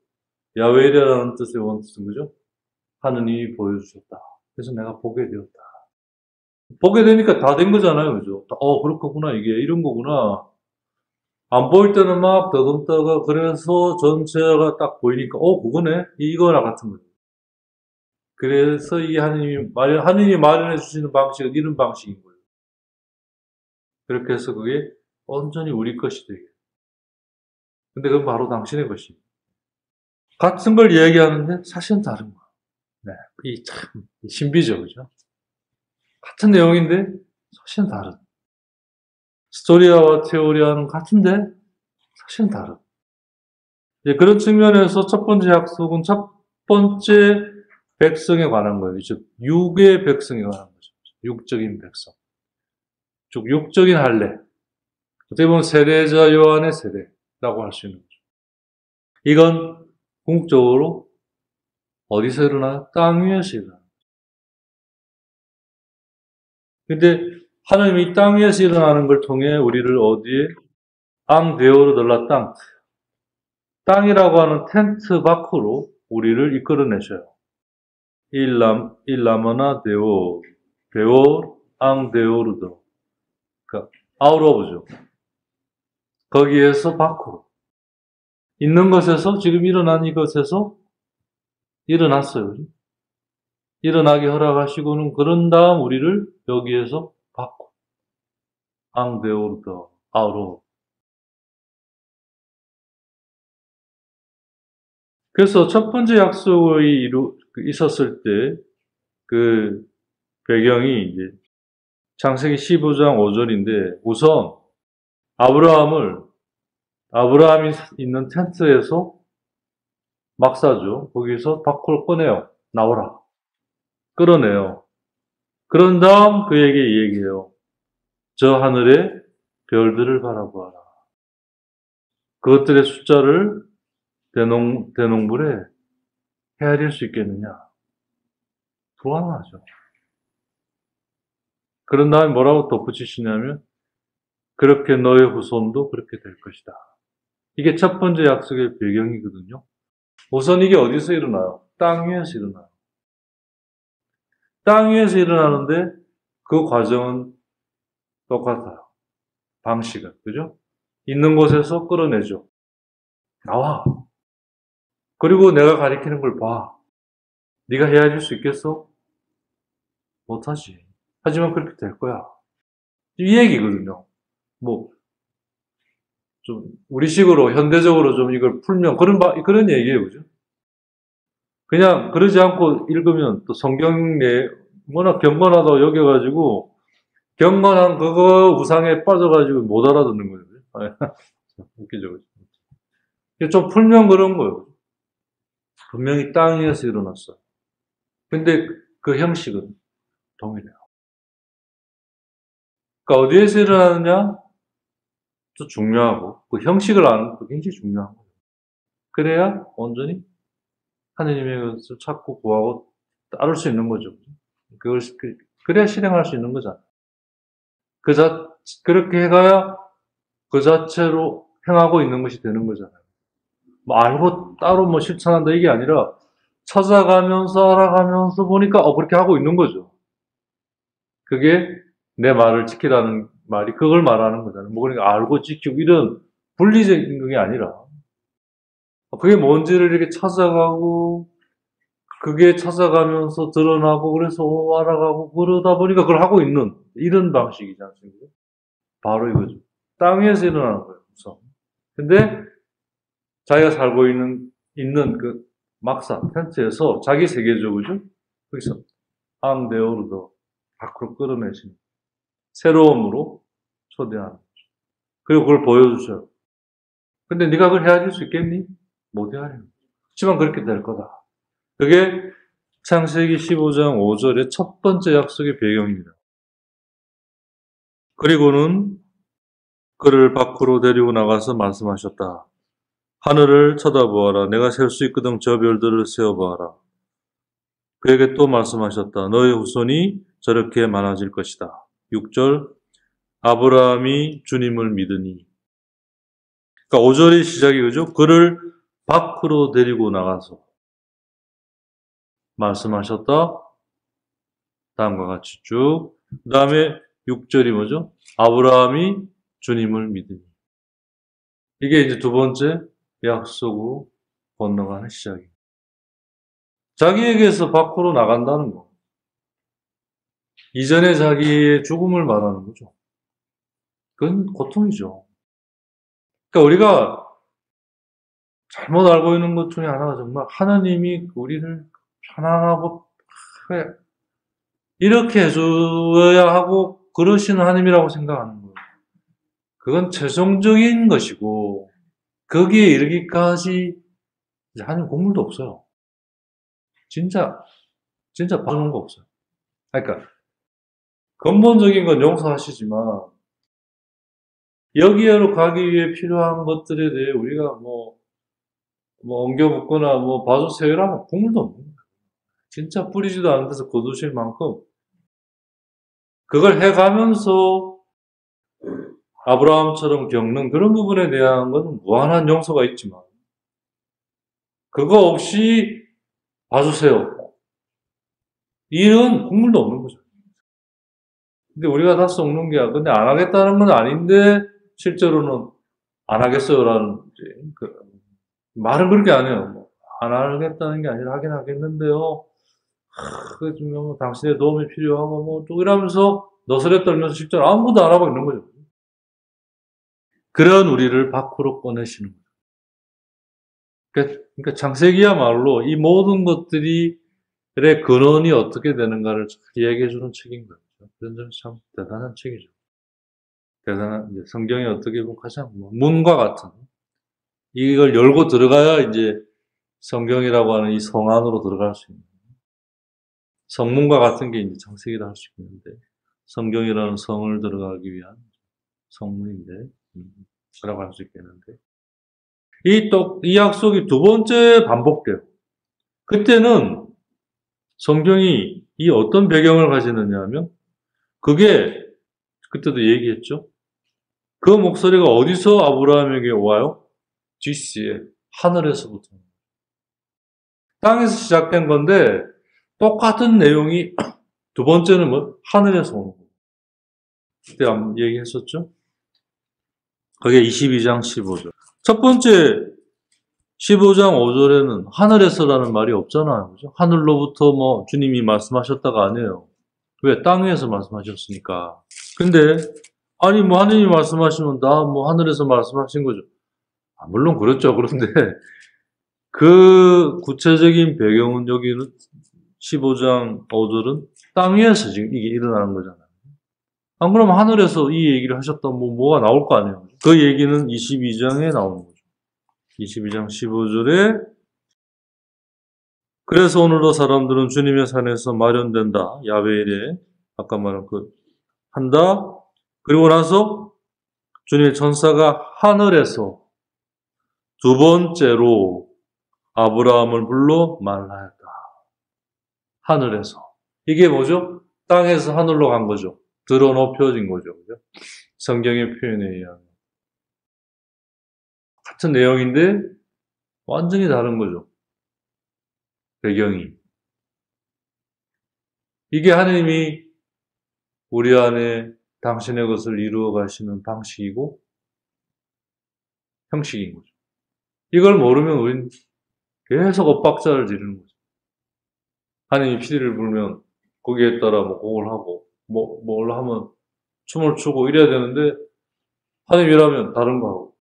야훼이레라는 뜻의 원뜻은 그죠? 하느님이 보여주셨다. 그래서 내가 보게 되었다. 보게 되니까 다 된 거잖아요, 그죠? 그렇구나, 이게 이런 거구나. 안 보일 때는 막 더듬다가 그래서 전체가 딱 보이니까 그거네? 이거나 같은 거죠. 그래서 이 하느님이 마련해 주시는 방식은 이런 방식인 거예요. 그렇게 해서 그게 온전히 우리 것이 되게. 근데 그건 바로 당신의 것입니다. 같은 걸 이야기하는데 사실은 다른 거야. 네. 이 참 신비죠, 그죠? 같은 내용인데 사실은 다른. 스토리아와 테오리아는 같은데 사실은 다른. 그런 측면에서 첫 번째 약속은 첫 번째 백성에 관한 거예요. 즉 육의 백성에 관한 거죠. 육적인 백성. 즉 육적인 할례. 어떻게 보면 세례자 요한의 세례라고 할 수 있는 거죠. 이건 궁극적으로 어디서 일어나요? 땅 위에서 일어나요. 근데 하나님이 땅 위에서 일어나는 걸 통해 우리를 어디에? 앙데오르 들라 땅이라고 하는 텐트 밖으로 우리를 이끌어내셔요. 일라머나 데오 앙데오르도. 그러니까 아웃 오브죠. 거기에서 밖으로. 있는 것에서 지금 일어난 이것에서 일어났어요. 그죠? 일어나게 허락하시고는 그런 다음 우리를 여기에서 밖으로. 앙데오르도 아웃 오브. 그래서 첫 번째 약속이 있었을 때 그 배경이 이제 창세기 15장 5절인데 우선 아브라함이 있는 텐트에서 막사죠. 거기서 밖으로 꺼내요. 나오라. 끌어내요. 그런 다음 그에게 얘기해요. 저 하늘의 별들을 바라보아라. 그것들의 숫자를 대농불에 헤아릴 수 있겠느냐? 불가능하죠. 그런 다음에 뭐라고 덧붙이시냐면 그렇게 너의 후손도 그렇게 될 것이다. 이게 첫 번째 약속의 배경이거든요. 우선 이게 어디서 일어나요? 땅 위에서 일어나요. 땅 위에서 일어나는데 그 과정은 똑같아요. 방식은. 그죠? 있는 곳에서 끌어내죠. 나와. 그리고 내가 가리키는 걸 봐. 네가 헤아릴 수 있겠어? 못하지. 하지만 그렇게 될 거야. 이 얘기거든요. 뭐, 좀, 우리식으로, 현대적으로 좀 이걸 풀면, 그런 얘기예요. 그죠? 그냥, 그러지 않고 읽으면 또 성경 내, 워낙 경건하다고 여겨가지고, 경건한 그거 우상에 빠져가지고 못 알아듣는 거예요. 웃기죠. 그죠? 이게 좀 풀면 그런 거예요. 분명히 땅 위에서 일어났어요. 근데 그 형식은 동일해요. 그러니까 어디에서 일어나느냐? 또 중요하고, 그 형식을 아는 것도 굉장히 중요한 거예요. 그래야 온전히 하느님의 것을 찾고 구하고 따를 수 있는 거죠. 그래야 실행할 수 있는 거잖아요. 그렇게 해가야 그 자체로 행하고 있는 것이 되는 거잖아요. 뭐 알고 따로 뭐 실천한다 이게 아니라 찾아가면서 알아가면서 보니까 그렇게 하고 있는 거죠. 그게 내 말을 지키라는 말이 그걸 말하는 거잖아요. 뭐 그러니까 알고 지키고 이런 분리적인 게 아니라 그게 뭔지를 이렇게 찾아가고 그게 찾아가면서 드러나고 그래서 알아가고 그러다 보니까 그걸 하고 있는 이런 방식이지 않습니까? 바로 이거죠. 땅 위에서 일어나는 거예요. 우선. 근데 자기가 살고 있는 그 막상 텐트에서 자기 세계적으로 거기서 암데오르도 밖으로 끌어내시는 새로움으로 초대하는 거죠. 그리고 그걸 보여주셔요. 근데 네가 그걸 헤아릴 수 있겠니? 못 헤아려. 하지만 그렇게 될 거다. 그게 창세기 15장 5절의 첫 번째 약속의 배경입니다. 그리고는 그를 밖으로 데리고 나가서 말씀하셨다. 하늘을 쳐다보아라. 내가 셀 수 있거든 저 별들을 세어보아라. 그에게 또 말씀하셨다. 너의 후손이 저렇게 많아질 것이다. 6절 아브라함이 주님을 믿으니. 그러니까 5절의 시작이 그죠? 그를 밖으로 데리고 나가서 말씀하셨다. 다음과 같이 쭉. 그 다음에 6절이 뭐죠? 아브라함이 주님을 믿으니. 이게 이제 두 번째 약속으로 건너가는 시작입니다. 자기에게서 밖으로 나간다는 거. 이전에 자기의 죽음을 말하는 거죠. 그건 고통이죠. 그러니까 우리가 잘못 알고 있는 것 중에 하나가 정말 하나님이 우리를 편안하고 이렇게 해줘야 하고 그러시는 하나님이라고 생각하는 거예요. 그건 최종적인 것이고 거기에 이르기까지 하나님 곡물도 없어요. 진짜 봐주는 거 없어요. 그러니까 근본적인 건 용서하시지만 여기로 가기 위해 필요한 것들에 대해 우리가 뭐 옮겨 묻거나 봐주세요 이러면 곡물도 없는 거예요. 진짜 뿌리지도 않은 데서 거두실 만큼 그걸 해가면서 아브라함처럼 겪는 그런 부분에 대한 건 무한한 용서가 있지만 그거 없이 봐주세요. 이런 국물도 없는 거죠. 근데 우리가 다 썩는 게, 근데 안 하겠다는 건 아닌데, 실제로는 안 하겠어요라는, 말은 그렇게 안 해요. 안 하겠다는 게 아니라 하긴 하겠는데요. 그 좀, 당신의 도움이 필요하고, 또 이러면서 너스레 떨면서 실제로 아무것도 안 하고 있는 거죠. 그런 우리를 밖으로 꺼내시는 거예요. 그러니까 창세기야말로 이 모든 것들의 근원이 어떻게 되는가를 이야기해주는 책인 거예요. 그런 점이 참 대단한 책이죠. 대단한, 이제 성경이 어떻게 보면 가장 문과 같은, 이걸 열고 들어가야 이제 성경이라고 하는 이 성 안으로 들어갈 수 있는, 성문과 같은 게 이제 창세기라 할 수 있는데, 성경이라는 성을 들어가기 위한 성문인데, 라고 할 수 있겠는데, 이 약속이 두 번째 반복돼요. 그때는 성경이 이 어떤 배경을 가지느냐 하면, 그게, 그때도 얘기했죠. 그 목소리가 어디서 아브라함에게 와요? GC에, 하늘에서부터. 땅에서 시작된 건데, 똑같은 내용이, 두 번째는 하늘에서 오는 거예요. 그때 한번 얘기했었죠? 그게 22장 15절. 첫 번째 15장 5절에는 하늘에서라는 말이 없잖아요. 그죠? 하늘로부터 뭐 주님이 말씀하셨다가 아니에요. 왜? 땅에서 말씀하셨으니까. 근데 아니 뭐 하느님이 말씀하시면 나 뭐 하늘에서 말씀하신 거죠. 물론 그렇죠. 그런데 그 구체적인 배경은 여기는 15장 5절은 땅 위에서 지금 이게 일어나는 거잖아요. 안 그러면 하늘에서 이 얘기를 하셨다 뭐가 나올 거 아니에요. 그 얘기는 22장에 나오는 거죠. 22장 15절에 그래서 오늘도 사람들은 주님의 산에서 마련된다. 야베일에 아까 말한 그 한다. 그리고 나서 주님의 천사가 하늘에서 두 번째로 아브라함을 불러 말하였다. 하늘에서. 이게 뭐죠? 땅에서 하늘로 간 거죠. 들어 높여진 거죠. 그죠? 성경의 표현에 의하면. 같은 내용인데 완전히 다른 거죠. 배경이. 이게 하나님이 우리 안에 당신의 것을 이루어 가시는 방식이고 형식인 거죠. 이걸 모르면 우린 계속 엇박자를 지르는 거죠. 하나님이 피리를 불면 거기에 따라 뭐 곡을 하고 뭘 하면 춤을 추고 이래야 되는데 하나님이라면 다른 거 하고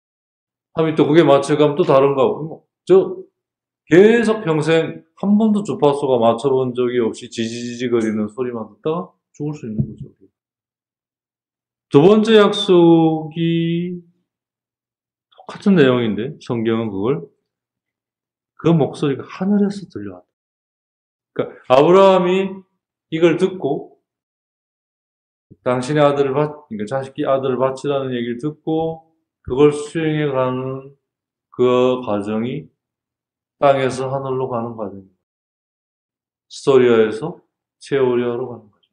하나님이 또 그게 맞춰가면 또 다른 거 하고 저 계속 평생 한 번도 주파수가 맞춰본 적이 없이 지지지거리는 소리만 듣다가 죽을 수 있는 거죠. 두 번째 약속이 똑같은 내용인데 성경은 그걸 그 목소리가 하늘에서 들려왔다. 그러니까 아브라함이 이걸 듣고 당신의 아들을 그러니까 자식이 아들을 바치라는 얘기를 듣고 그걸 수행해 가는 그 과정이 땅에서 하늘로 가는 과정입니다. 스토리아에서 세오리아로 가는 거죠.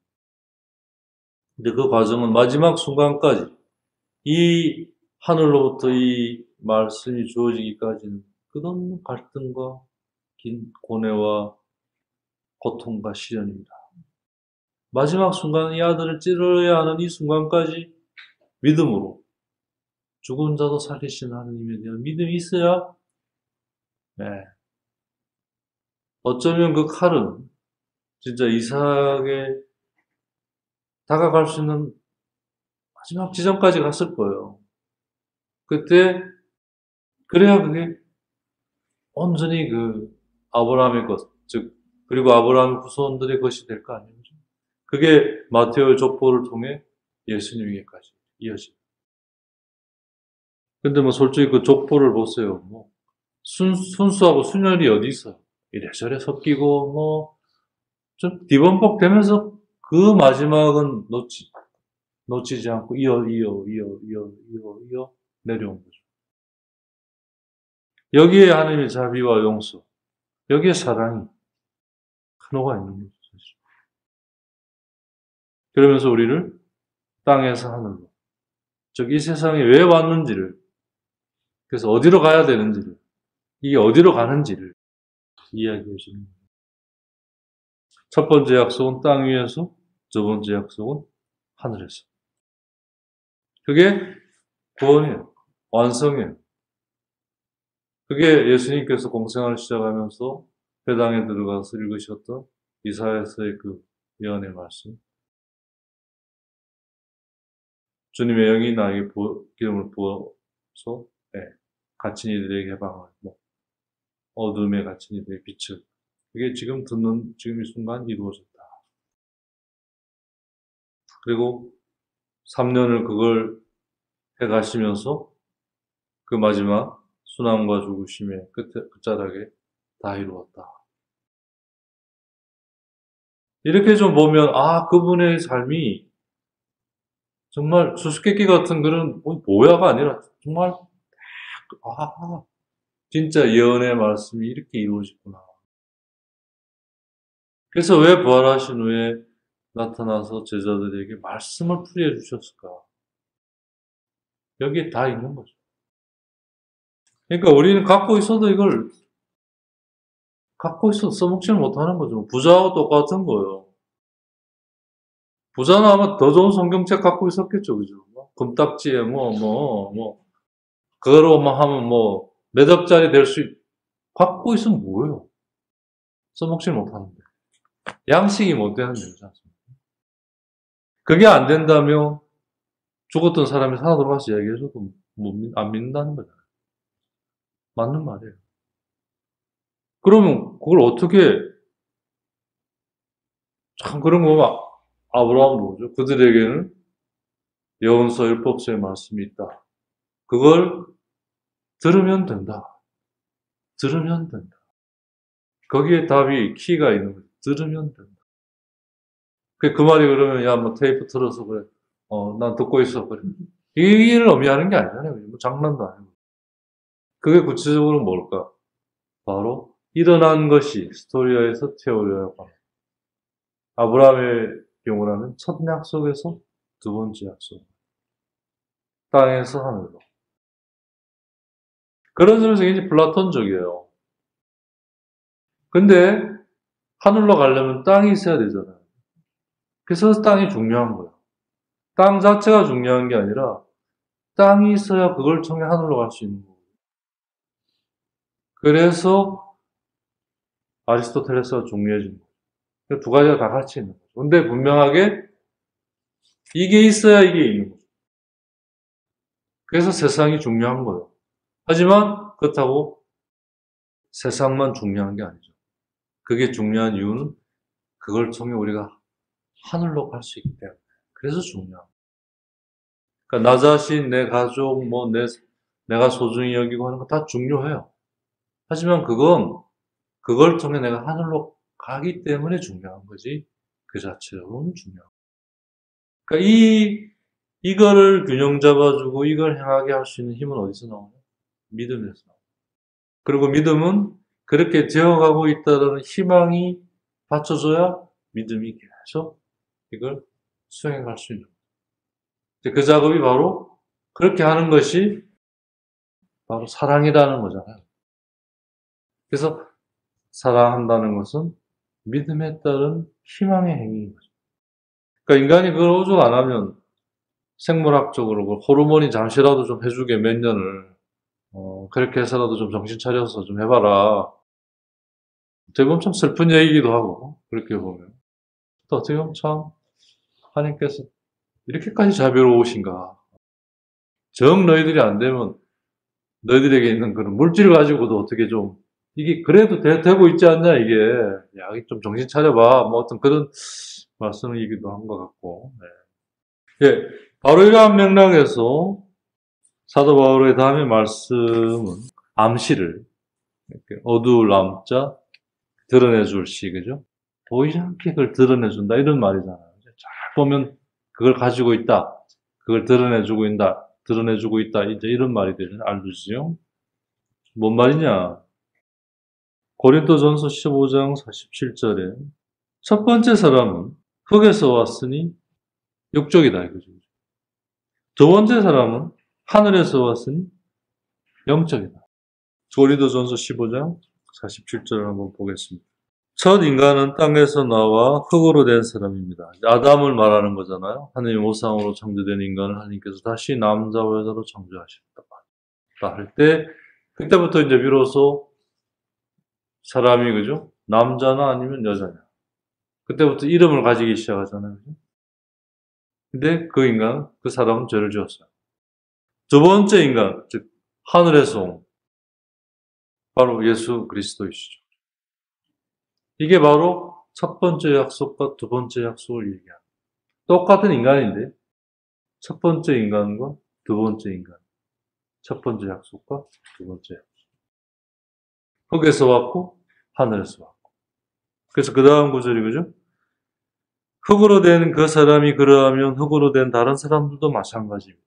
근데 그 과정은 마지막 순간까지 이 하늘로부터 이 말씀이 주어지기까지는 끝없는 갈등과 긴 고뇌와 고통과 시련입니다. 마지막 순간 이 아들을 찌르야 하는 이 순간까지 믿음으로 죽은 자도 살리시는 하느님에 대한 믿음이 있어야 네. 어쩌면 그 칼은 진짜 이삭에 다가갈 수 있는 마지막 지점까지 갔을 거예요. 그때 그래야 그게 온전히 그 아브라함의 것, 즉 그리고 아브라함의 후손들의 것이 될 거 아니에요. 그게 마테오의 족보를 통해 예수님에게까지 이어집니다. 근데 뭐 솔직히 그 족보를 보세요. 뭐 순수하고 순혈이 어디 있어요? 이래저래 섞이고 뭐 좀 뒤범벅되면서 그 마지막은 놓치지 않고 이어 내려온 거죠. 여기에 하나님의 자비와 용서, 여기에 사랑이 큰호가 있는 거죠. 사실. 그러면서 우리를 땅에서 하늘로, 즉 이 세상에 왜 왔는지를, 그래서 어디로 가야 되는지를, 이게 어디로 가는지를 이야기해 주는 거예요. 첫 번째 약속은 땅 위에서, 두 번째 약속은 하늘에서. 그게 구원이에요. 완성이에요. 그게 예수님께서 공생활을 시작하면서 회당에 들어가서 읽으셨던 이사야서의 그 예언의 말씀. 주님의 영이 나에게 기름을 부어서 갇힌 이들에게 해방을, 어둠에 갇힌 이들의 빛을. 그게 지금 지금 이 순간 이루어졌다. 그리고 3년을 그걸 해가시면서 그 마지막 순환과 죽으심의 끝자락에 다 이루었다. 이렇게 좀 보면 그분의 삶이 정말 수수께끼 같은 그런 뭐야가 아니라 정말 진짜 예언의 말씀이 이렇게 이루어지구나. 그래서 왜 부활하신 후에 나타나서 제자들에게 말씀을 풀이해 주셨을까? 여기에 다 있는 거죠. 그러니까 우리는 갖고 있어도 써먹지를 못하는 거죠. 부자하고 똑같은 거예요. 부자는 아마 더 좋은 성경책 갖고 있었겠죠, 그죠? 금딱지에 그거로만 하면 몇 억짜리 될 수 갖고 있으면 뭐예요? 써먹지 못하는데. 양식이 못 되는 일이지 않습니까? 그게 안 된다며 죽었던 사람이 살아 돌아가서 얘기해줘도 안 믿는다는 거잖아요. 맞는 말이에요. 그러면 그걸 어떻게, 참 그런 거 막, 아브라함도 뭐죠? 그들에게는 예언서 율법서의 말씀이 있다. 그걸 들으면 된다. 들으면 된다. 거기에 답이, 키가 있는 거죠. 들으면 된다. 그 말이 그러면, 야, 뭐 테이프 틀어서 그래. 난 듣고 있어. 그래. 이 일을 의미하는 게 아니잖아요. 뭐 장난도 아니고. 그게 구체적으로 뭘까? 바로 일어난 것이 스토리아에서 테오리아라고 합니다. 아브라함의 경우라면 첫 약속에서 두 번째 약속. 땅에서 하늘로. 그런 점에서 굉장히 플라톤적이에요. 근데 하늘로 가려면 땅이 있어야 되잖아요. 그래서 땅이 중요한 거예요. 땅 자체가 중요한 게 아니라 땅이 있어야 그걸 통해 하늘로 갈 수 있는 거예요. 그래서 아리스토텔레스가 중요해진 거예요. 두 가지가 다 같이 있는 거죠. 근데 분명하게 이게 있어야 이게 있는 거죠. 그래서 세상이 중요한 거예요. 하지만 그렇다고 세상만 중요한 게 아니죠. 그게 중요한 이유는 그걸 통해 우리가 하늘로 갈 수 있기 때문에. 그래서 중요한 거예요. 그러니까 나 자신, 내 가족, 내가 소중히 여기고 하는 거 다 중요해요. 하지만 그걸 통해 내가 하늘로 가기 때문에 중요한 거지, 그 자체로는 중요한 거예요. 그러니까 이거를 균형 잡아주고 이걸 행하게 할 수 있는 힘은 어디서 나오냐? 믿음에서. 그리고 믿음은 그렇게 되어가고 있다는 희망이 받쳐줘야 믿음이 계속 이걸 수행해 갈 수 있는 거예요. 그 작업이 바로 그렇게 하는 것이 바로 사랑이라는 거잖아요. 그래서 사랑한다는 것은 믿음에 따른 희망의 행위인 거죠. 그러니까 인간이 그걸 오죽 안 하면 생물학적으로 그 호르몬이 잠시라도 좀 해주게 몇 년을 그렇게 해서라도 좀 정신 차려서 좀 해봐라. 어떻게 보면 참 슬픈 얘기이기도 하고 그렇게 보면 또 어떻게 보면 참 하나님께서 이렇게까지 자비로우신가. 정 너희들이 안 되면 너희들에게 있는 그런 물질 가지고도 어떻게 좀 이게 그래도 되고 있지 않냐 이게. 야, 좀 정신 차려봐. 뭐 어떤 그런 말씀이기도 한 것 같고. 네. 예, 바로 이러한 맥락에서 사도 바울의 다음의 말씀은 암시를 이렇게 어두울 암자 드러내줄 시, 그죠? 보이지 않게 그걸 드러내준다 이런 말이잖아요. 잘 보면 그걸 가지고 있다. 그걸 드러내주고 있다. 이제 이런 말이 되잖아요. 알루지요. 뭔 말이냐? 고린도전서 15장 47절에 첫 번째 사람은 흙에서 왔으니 육적이다 이거죠. 두 번째 사람은 하늘에서 왔으니 영적이다. 고린도전서 15장 47절을 한번 보겠습니다. 첫 인간은 땅에서 나와 흙으로 된 사람입니다. 아담을 말하는 거잖아요. 하나님의 모상으로 창조된 인간을 하나님께서 다시 남자와 여자로 창조하셨다 할 때, 그때부터 이제 비로소 사람이, 그죠? 남자나 아니면 여자냐. 그때부터 이름을 가지기 시작하잖아요. 그죠? 근데 그 사람은 죄를 지었어요. 두 번째 인간, 즉, 하늘에서 온, 바로 예수 그리스도이시죠. 이게 바로 첫 번째 약속과 두 번째 약속을 얘기합니다. 똑같은 인간인데, 첫 번째 인간과 두 번째 인간. 첫 번째 약속과 두 번째 약속. 흙에서 왔고, 하늘에서 왔고. 그래서 그 다음 구절이 그죠? 흙으로 된 그 사람이 그러하면 흙으로 된 다른 사람들도 마찬가지입니다.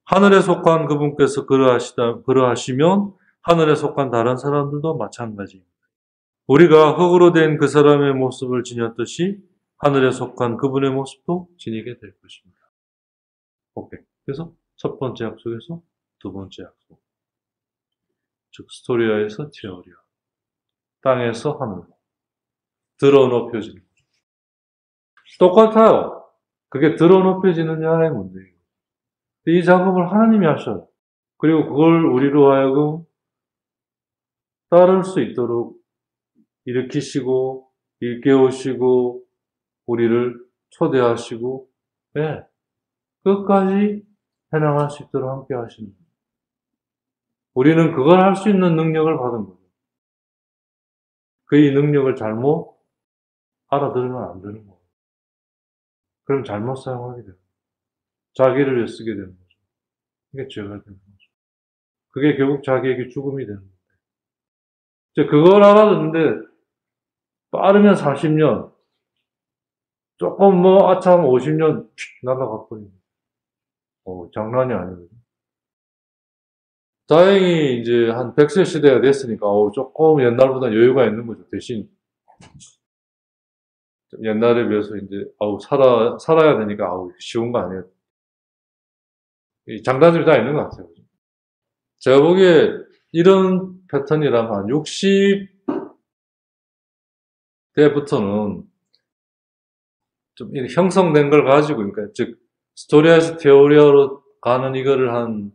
하늘에 속한 그분께서 그러하시면 하늘에 속한 다른 사람들도 마찬가지입니다. 우리가 흙으로 된 그 사람의 모습을 지녔듯이 하늘에 속한 그분의 모습도 지니게 될 것입니다. 오케이. 그래서 첫 번째 약속에서 두 번째 약속. 즉 스토리아에서 테오리아. 땅에서 하늘로. 드러높여지는 거죠. 똑같아요. 그게 드러높여지느냐의 문제예요. 이 작업을 하나님이 하셔요. 그리고 그걸 우리로 하여금 따를 수 있도록 일으키시고 일깨우시고 우리를 초대하시고 네, 끝까지 해나갈 수 있도록 함께 하시는 거예요. 우리는 그걸 할 수 있는 능력을 받은 거예요. 그 능력을 잘못 알아들으면 안 되는 거예요. 그럼 잘못 사용하게 돼요. 자기를 위해 쓰게 되는 거죠. 그게 죄가 되는 거죠. 그게 결국 자기에게 죽음이 되는 거예요. 이제 그걸 알아듣는데 빠르면 40년, 조금 뭐 아참 50년 날아가 버립니다. 장난이 아니거든요. 다행히 이제 한 100세 시대가 됐으니까 조금 옛날보다 여유가 있는 거죠. 대신 옛날에 비해서 이제 살아야 되니까 쉬운 거 아니에요. 이 장단점이 다 있는 것 같아요. 제가 보기에 이런 패턴이라면 한 60대부터는 좀 형성된 걸 가지고, 그러니까 즉 스토리아스 테오리아로 가는 이거를 한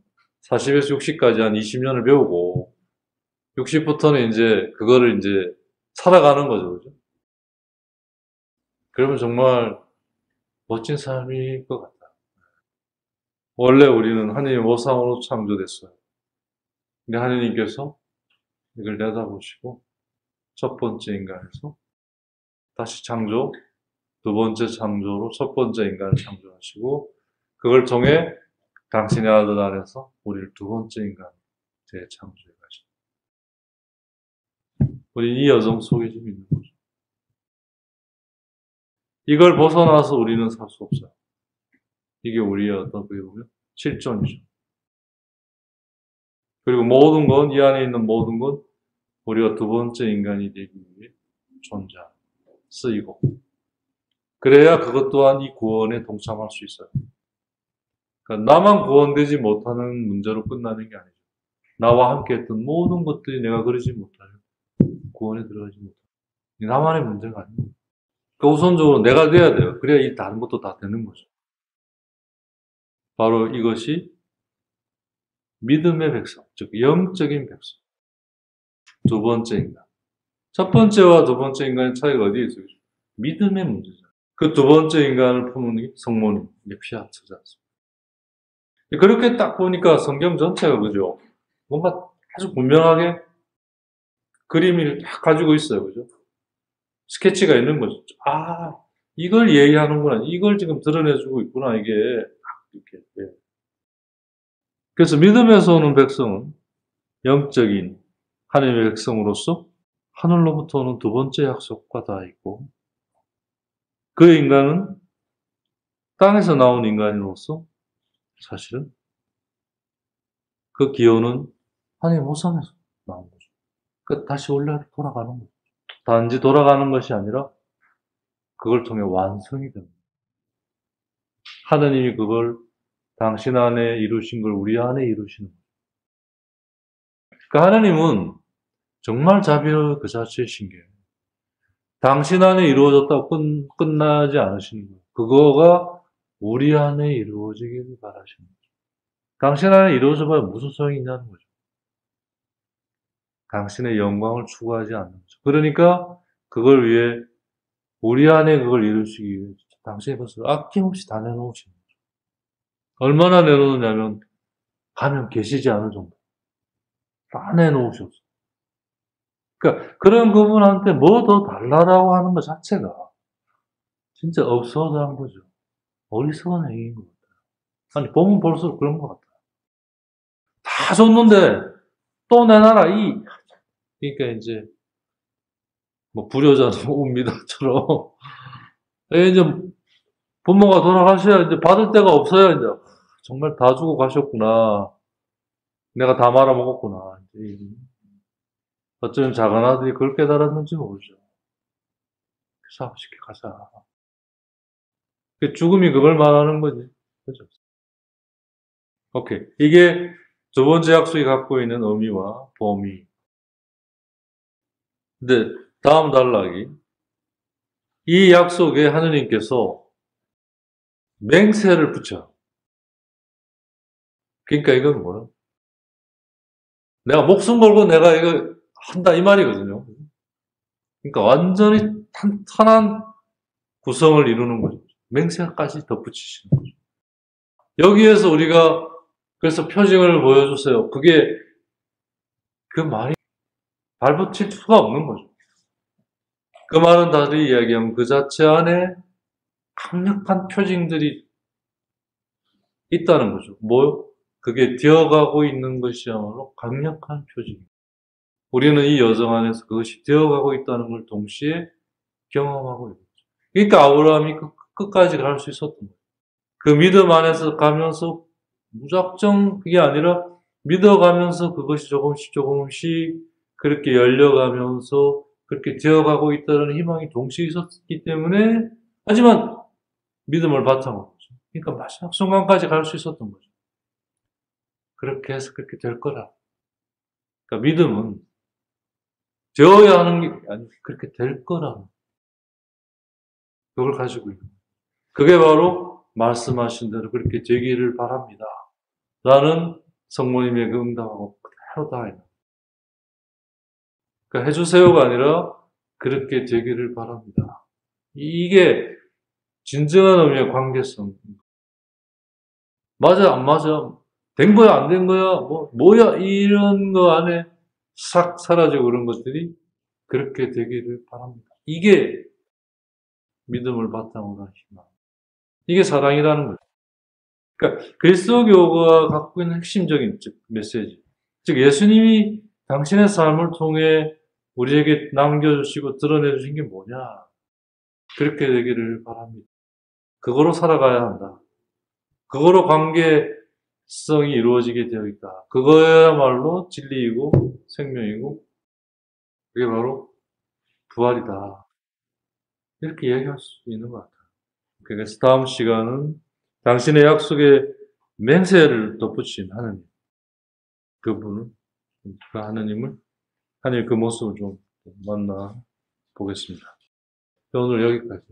40에서 60까지 한 20년을 배우고 60부터는 이제 그거를 이제 살아가는 거죠. 그죠? 그러면 정말 멋진 삶일 것 같아요. 원래 우리는 하나님의 모상으로 창조됐어요. 근데 하나님께서 이걸 내다보시고 첫 번째 인간에서 다시 창조, 두 번째 창조로 첫 번째 인간을 창조하시고 그걸 통해 당신의 아들 안에서 우리를 두 번째 인간 재창조해 가십니다. 우리 이 여정 속에 좀 있는 거죠. 이걸 벗어나서 우리는 살 수 없어요. 이게 우리의 어떻게 보면 실존이죠. 그리고 모든 건, 이 안에 있는 모든 건 우리가 두 번째 인간이 되기 위해 쓰이고 그래야 그것 또한 이 구원에 동참할 수 있어요. 그러니까 나만 구원되지 못하는 문제로 끝나는 게 아니죠. 나와 함께 했던 모든 것들이 내가 그러지 못하면 구원에 들어가지 못해요. 나만의 문제가 아니에요. 그러니까 우선적으로 내가 돼야 돼요. 그래야 이 다른 것도 다 되는 거죠. 바로 이것이 믿음의 백성, 즉 영적인 백성. 두 번째 인간. 첫 번째와 두 번째 인간의 차이가 어디에 있어요? 믿음의 문제죠. 그 두 번째 인간을 품은 성모님, 피아트지 않습니까? 그렇게 딱 보니까 성경 전체가 그죠? 뭔가 아주 분명하게 그림을 딱 가지고 있어요. 그죠? 스케치가 있는 거죠. 이걸 얘기하는구나. 이걸 지금 드러내주고 있구나. 이게 이렇게. 예. 그래서 믿음에서 오는 백성은 영적인 하나님의 백성으로서 하늘로부터 오는 두 번째 약속과 다 있고 그 인간은 땅에서 나온 인간으로서 사실은 그 기호는 하나님의 모성에서 나온 거죠. 그러니까 다시 원래로 돌아가는 거죠. 단지 돌아가는 것이 아니라 그걸 통해 완성이 됩니다. 하나님이 그걸 당신 안에 이루신 걸 우리 안에 이루시는 거예요. 그러니까 하나님은 정말 자비로 그 자체이신 게 당신 안에 이루어졌다고 끝나지 않으시는 거예요. 그거가 우리 안에 이루어지기를 바라시는 거죠. 당신 안에 이루어져 봐야 무슨 소용이 있냐는 거죠. 당신의 영광을 추구하지 않는 거죠. 그러니까 그걸 위해 우리 안에 그걸 이루시기 위해 당신의 것을 아낌없이 다 내놓으시는 거죠. 얼마나 내놓느냐면 가면 계시지 않을 정도. 다 내놓으셨어요. 그러니까 그런 그분한테 뭐 더 달라라고 하는 것 자체가 진짜 absurd한 거죠. 어리석은 행위인 것 같아요. 아니 보면 볼수록 그런 것 같아요. 다 줬는데 또 내놔라 그러니까 이제 뭐 불효자는 옵니다처럼 이제 부모가 돌아가셔야 이제 받을 데가 없어요. 이제 정말 다 주고 가셨구나. 내가 다 말아먹었구나. 이제 어쩌면 작은 아들이 그걸 깨달았는지 모르죠. 그래서 쉽게 가자. 죽음이 그걸 말하는 거지. 그죠? 오케이. 이게 두 번째 약속이 갖고 있는 의미와 범위. 근데 다음 단락이 이 약속에 하느님께서 맹세를 붙여. 그러니까 이건 뭐야? 내가 목숨 걸고 내가 이거 한다 이 말이거든요. 그러니까 완전히 탄탄한 구성을 이루는 거죠. 맹세까지 덧붙이시는 거죠. 여기에서 우리가 그래서 표징을 보여주세요. 그 말이 발붙일 수가 없는 거죠. 그 말은 다시 이야기하면 그 자체 안에 강력한 표징들이 있다는 거죠. 뭐요? 그게 되어가고 있는 것이야말로 강력한 표징입니다. 우리는 이 여정 안에서 그것이 되어가고 있다는 걸 동시에 경험하고 있죠. 그러니까 아브라함이 끝까지 갈 수 있었던 거예요. 그 믿음 안에서 가면서 무작정 그게 아니라 믿어가면서 그것이 조금씩 그렇게 열려가면서 그렇게 되어가고 있다는 희망이 동시에 있었기 때문에 하지만 믿음을 바탕으로 그러니까 마지막 순간까지 갈 수 있었던 거죠. 그렇게 해서 그렇게 될 거라. 그러니까 믿음은 되어야 하는 게 아니고 그렇게 될 거라. 그걸 가지고 있는 거예요. 그게 바로 말씀하신 대로 그렇게 되기를 바랍니다. 라는 성모님의 그 응답하고 그대로 다 있는. 그러니까 해주세요가 아니라 그렇게 되기를 바랍니다. 이게 진정한 의미의 관계성. 맞아, 안 맞아. 된 거야, 안 된 거야, 뭐야, 이런 거 안에 싹 사라지고 그런 것들이 그렇게 되기를 바랍니다. 이게 믿음을 바탕으로 한 희망. 이게 사랑이라는 거죠. 그러니까 그리스도교가 갖고 있는 핵심적인 메시지. 즉 예수님이 당신의 삶을 통해 우리에게 남겨주시고 드러내주신 게 뭐냐. 그렇게 되기를 바랍니다. 그거로 살아가야 한다. 그거로 관계성이 이루어지게 되어 있다. 그거야말로 진리이고 생명이고 그게 바로 부활이다. 이렇게 얘기할 수 있는 것 같아요. 그래서 다음 시간은 당신의 약속에 맹세를 덧붙인 하나님. 그분을, 그 하나님의 그 모습을 좀 만나 보겠습니다. 오늘 여기까지.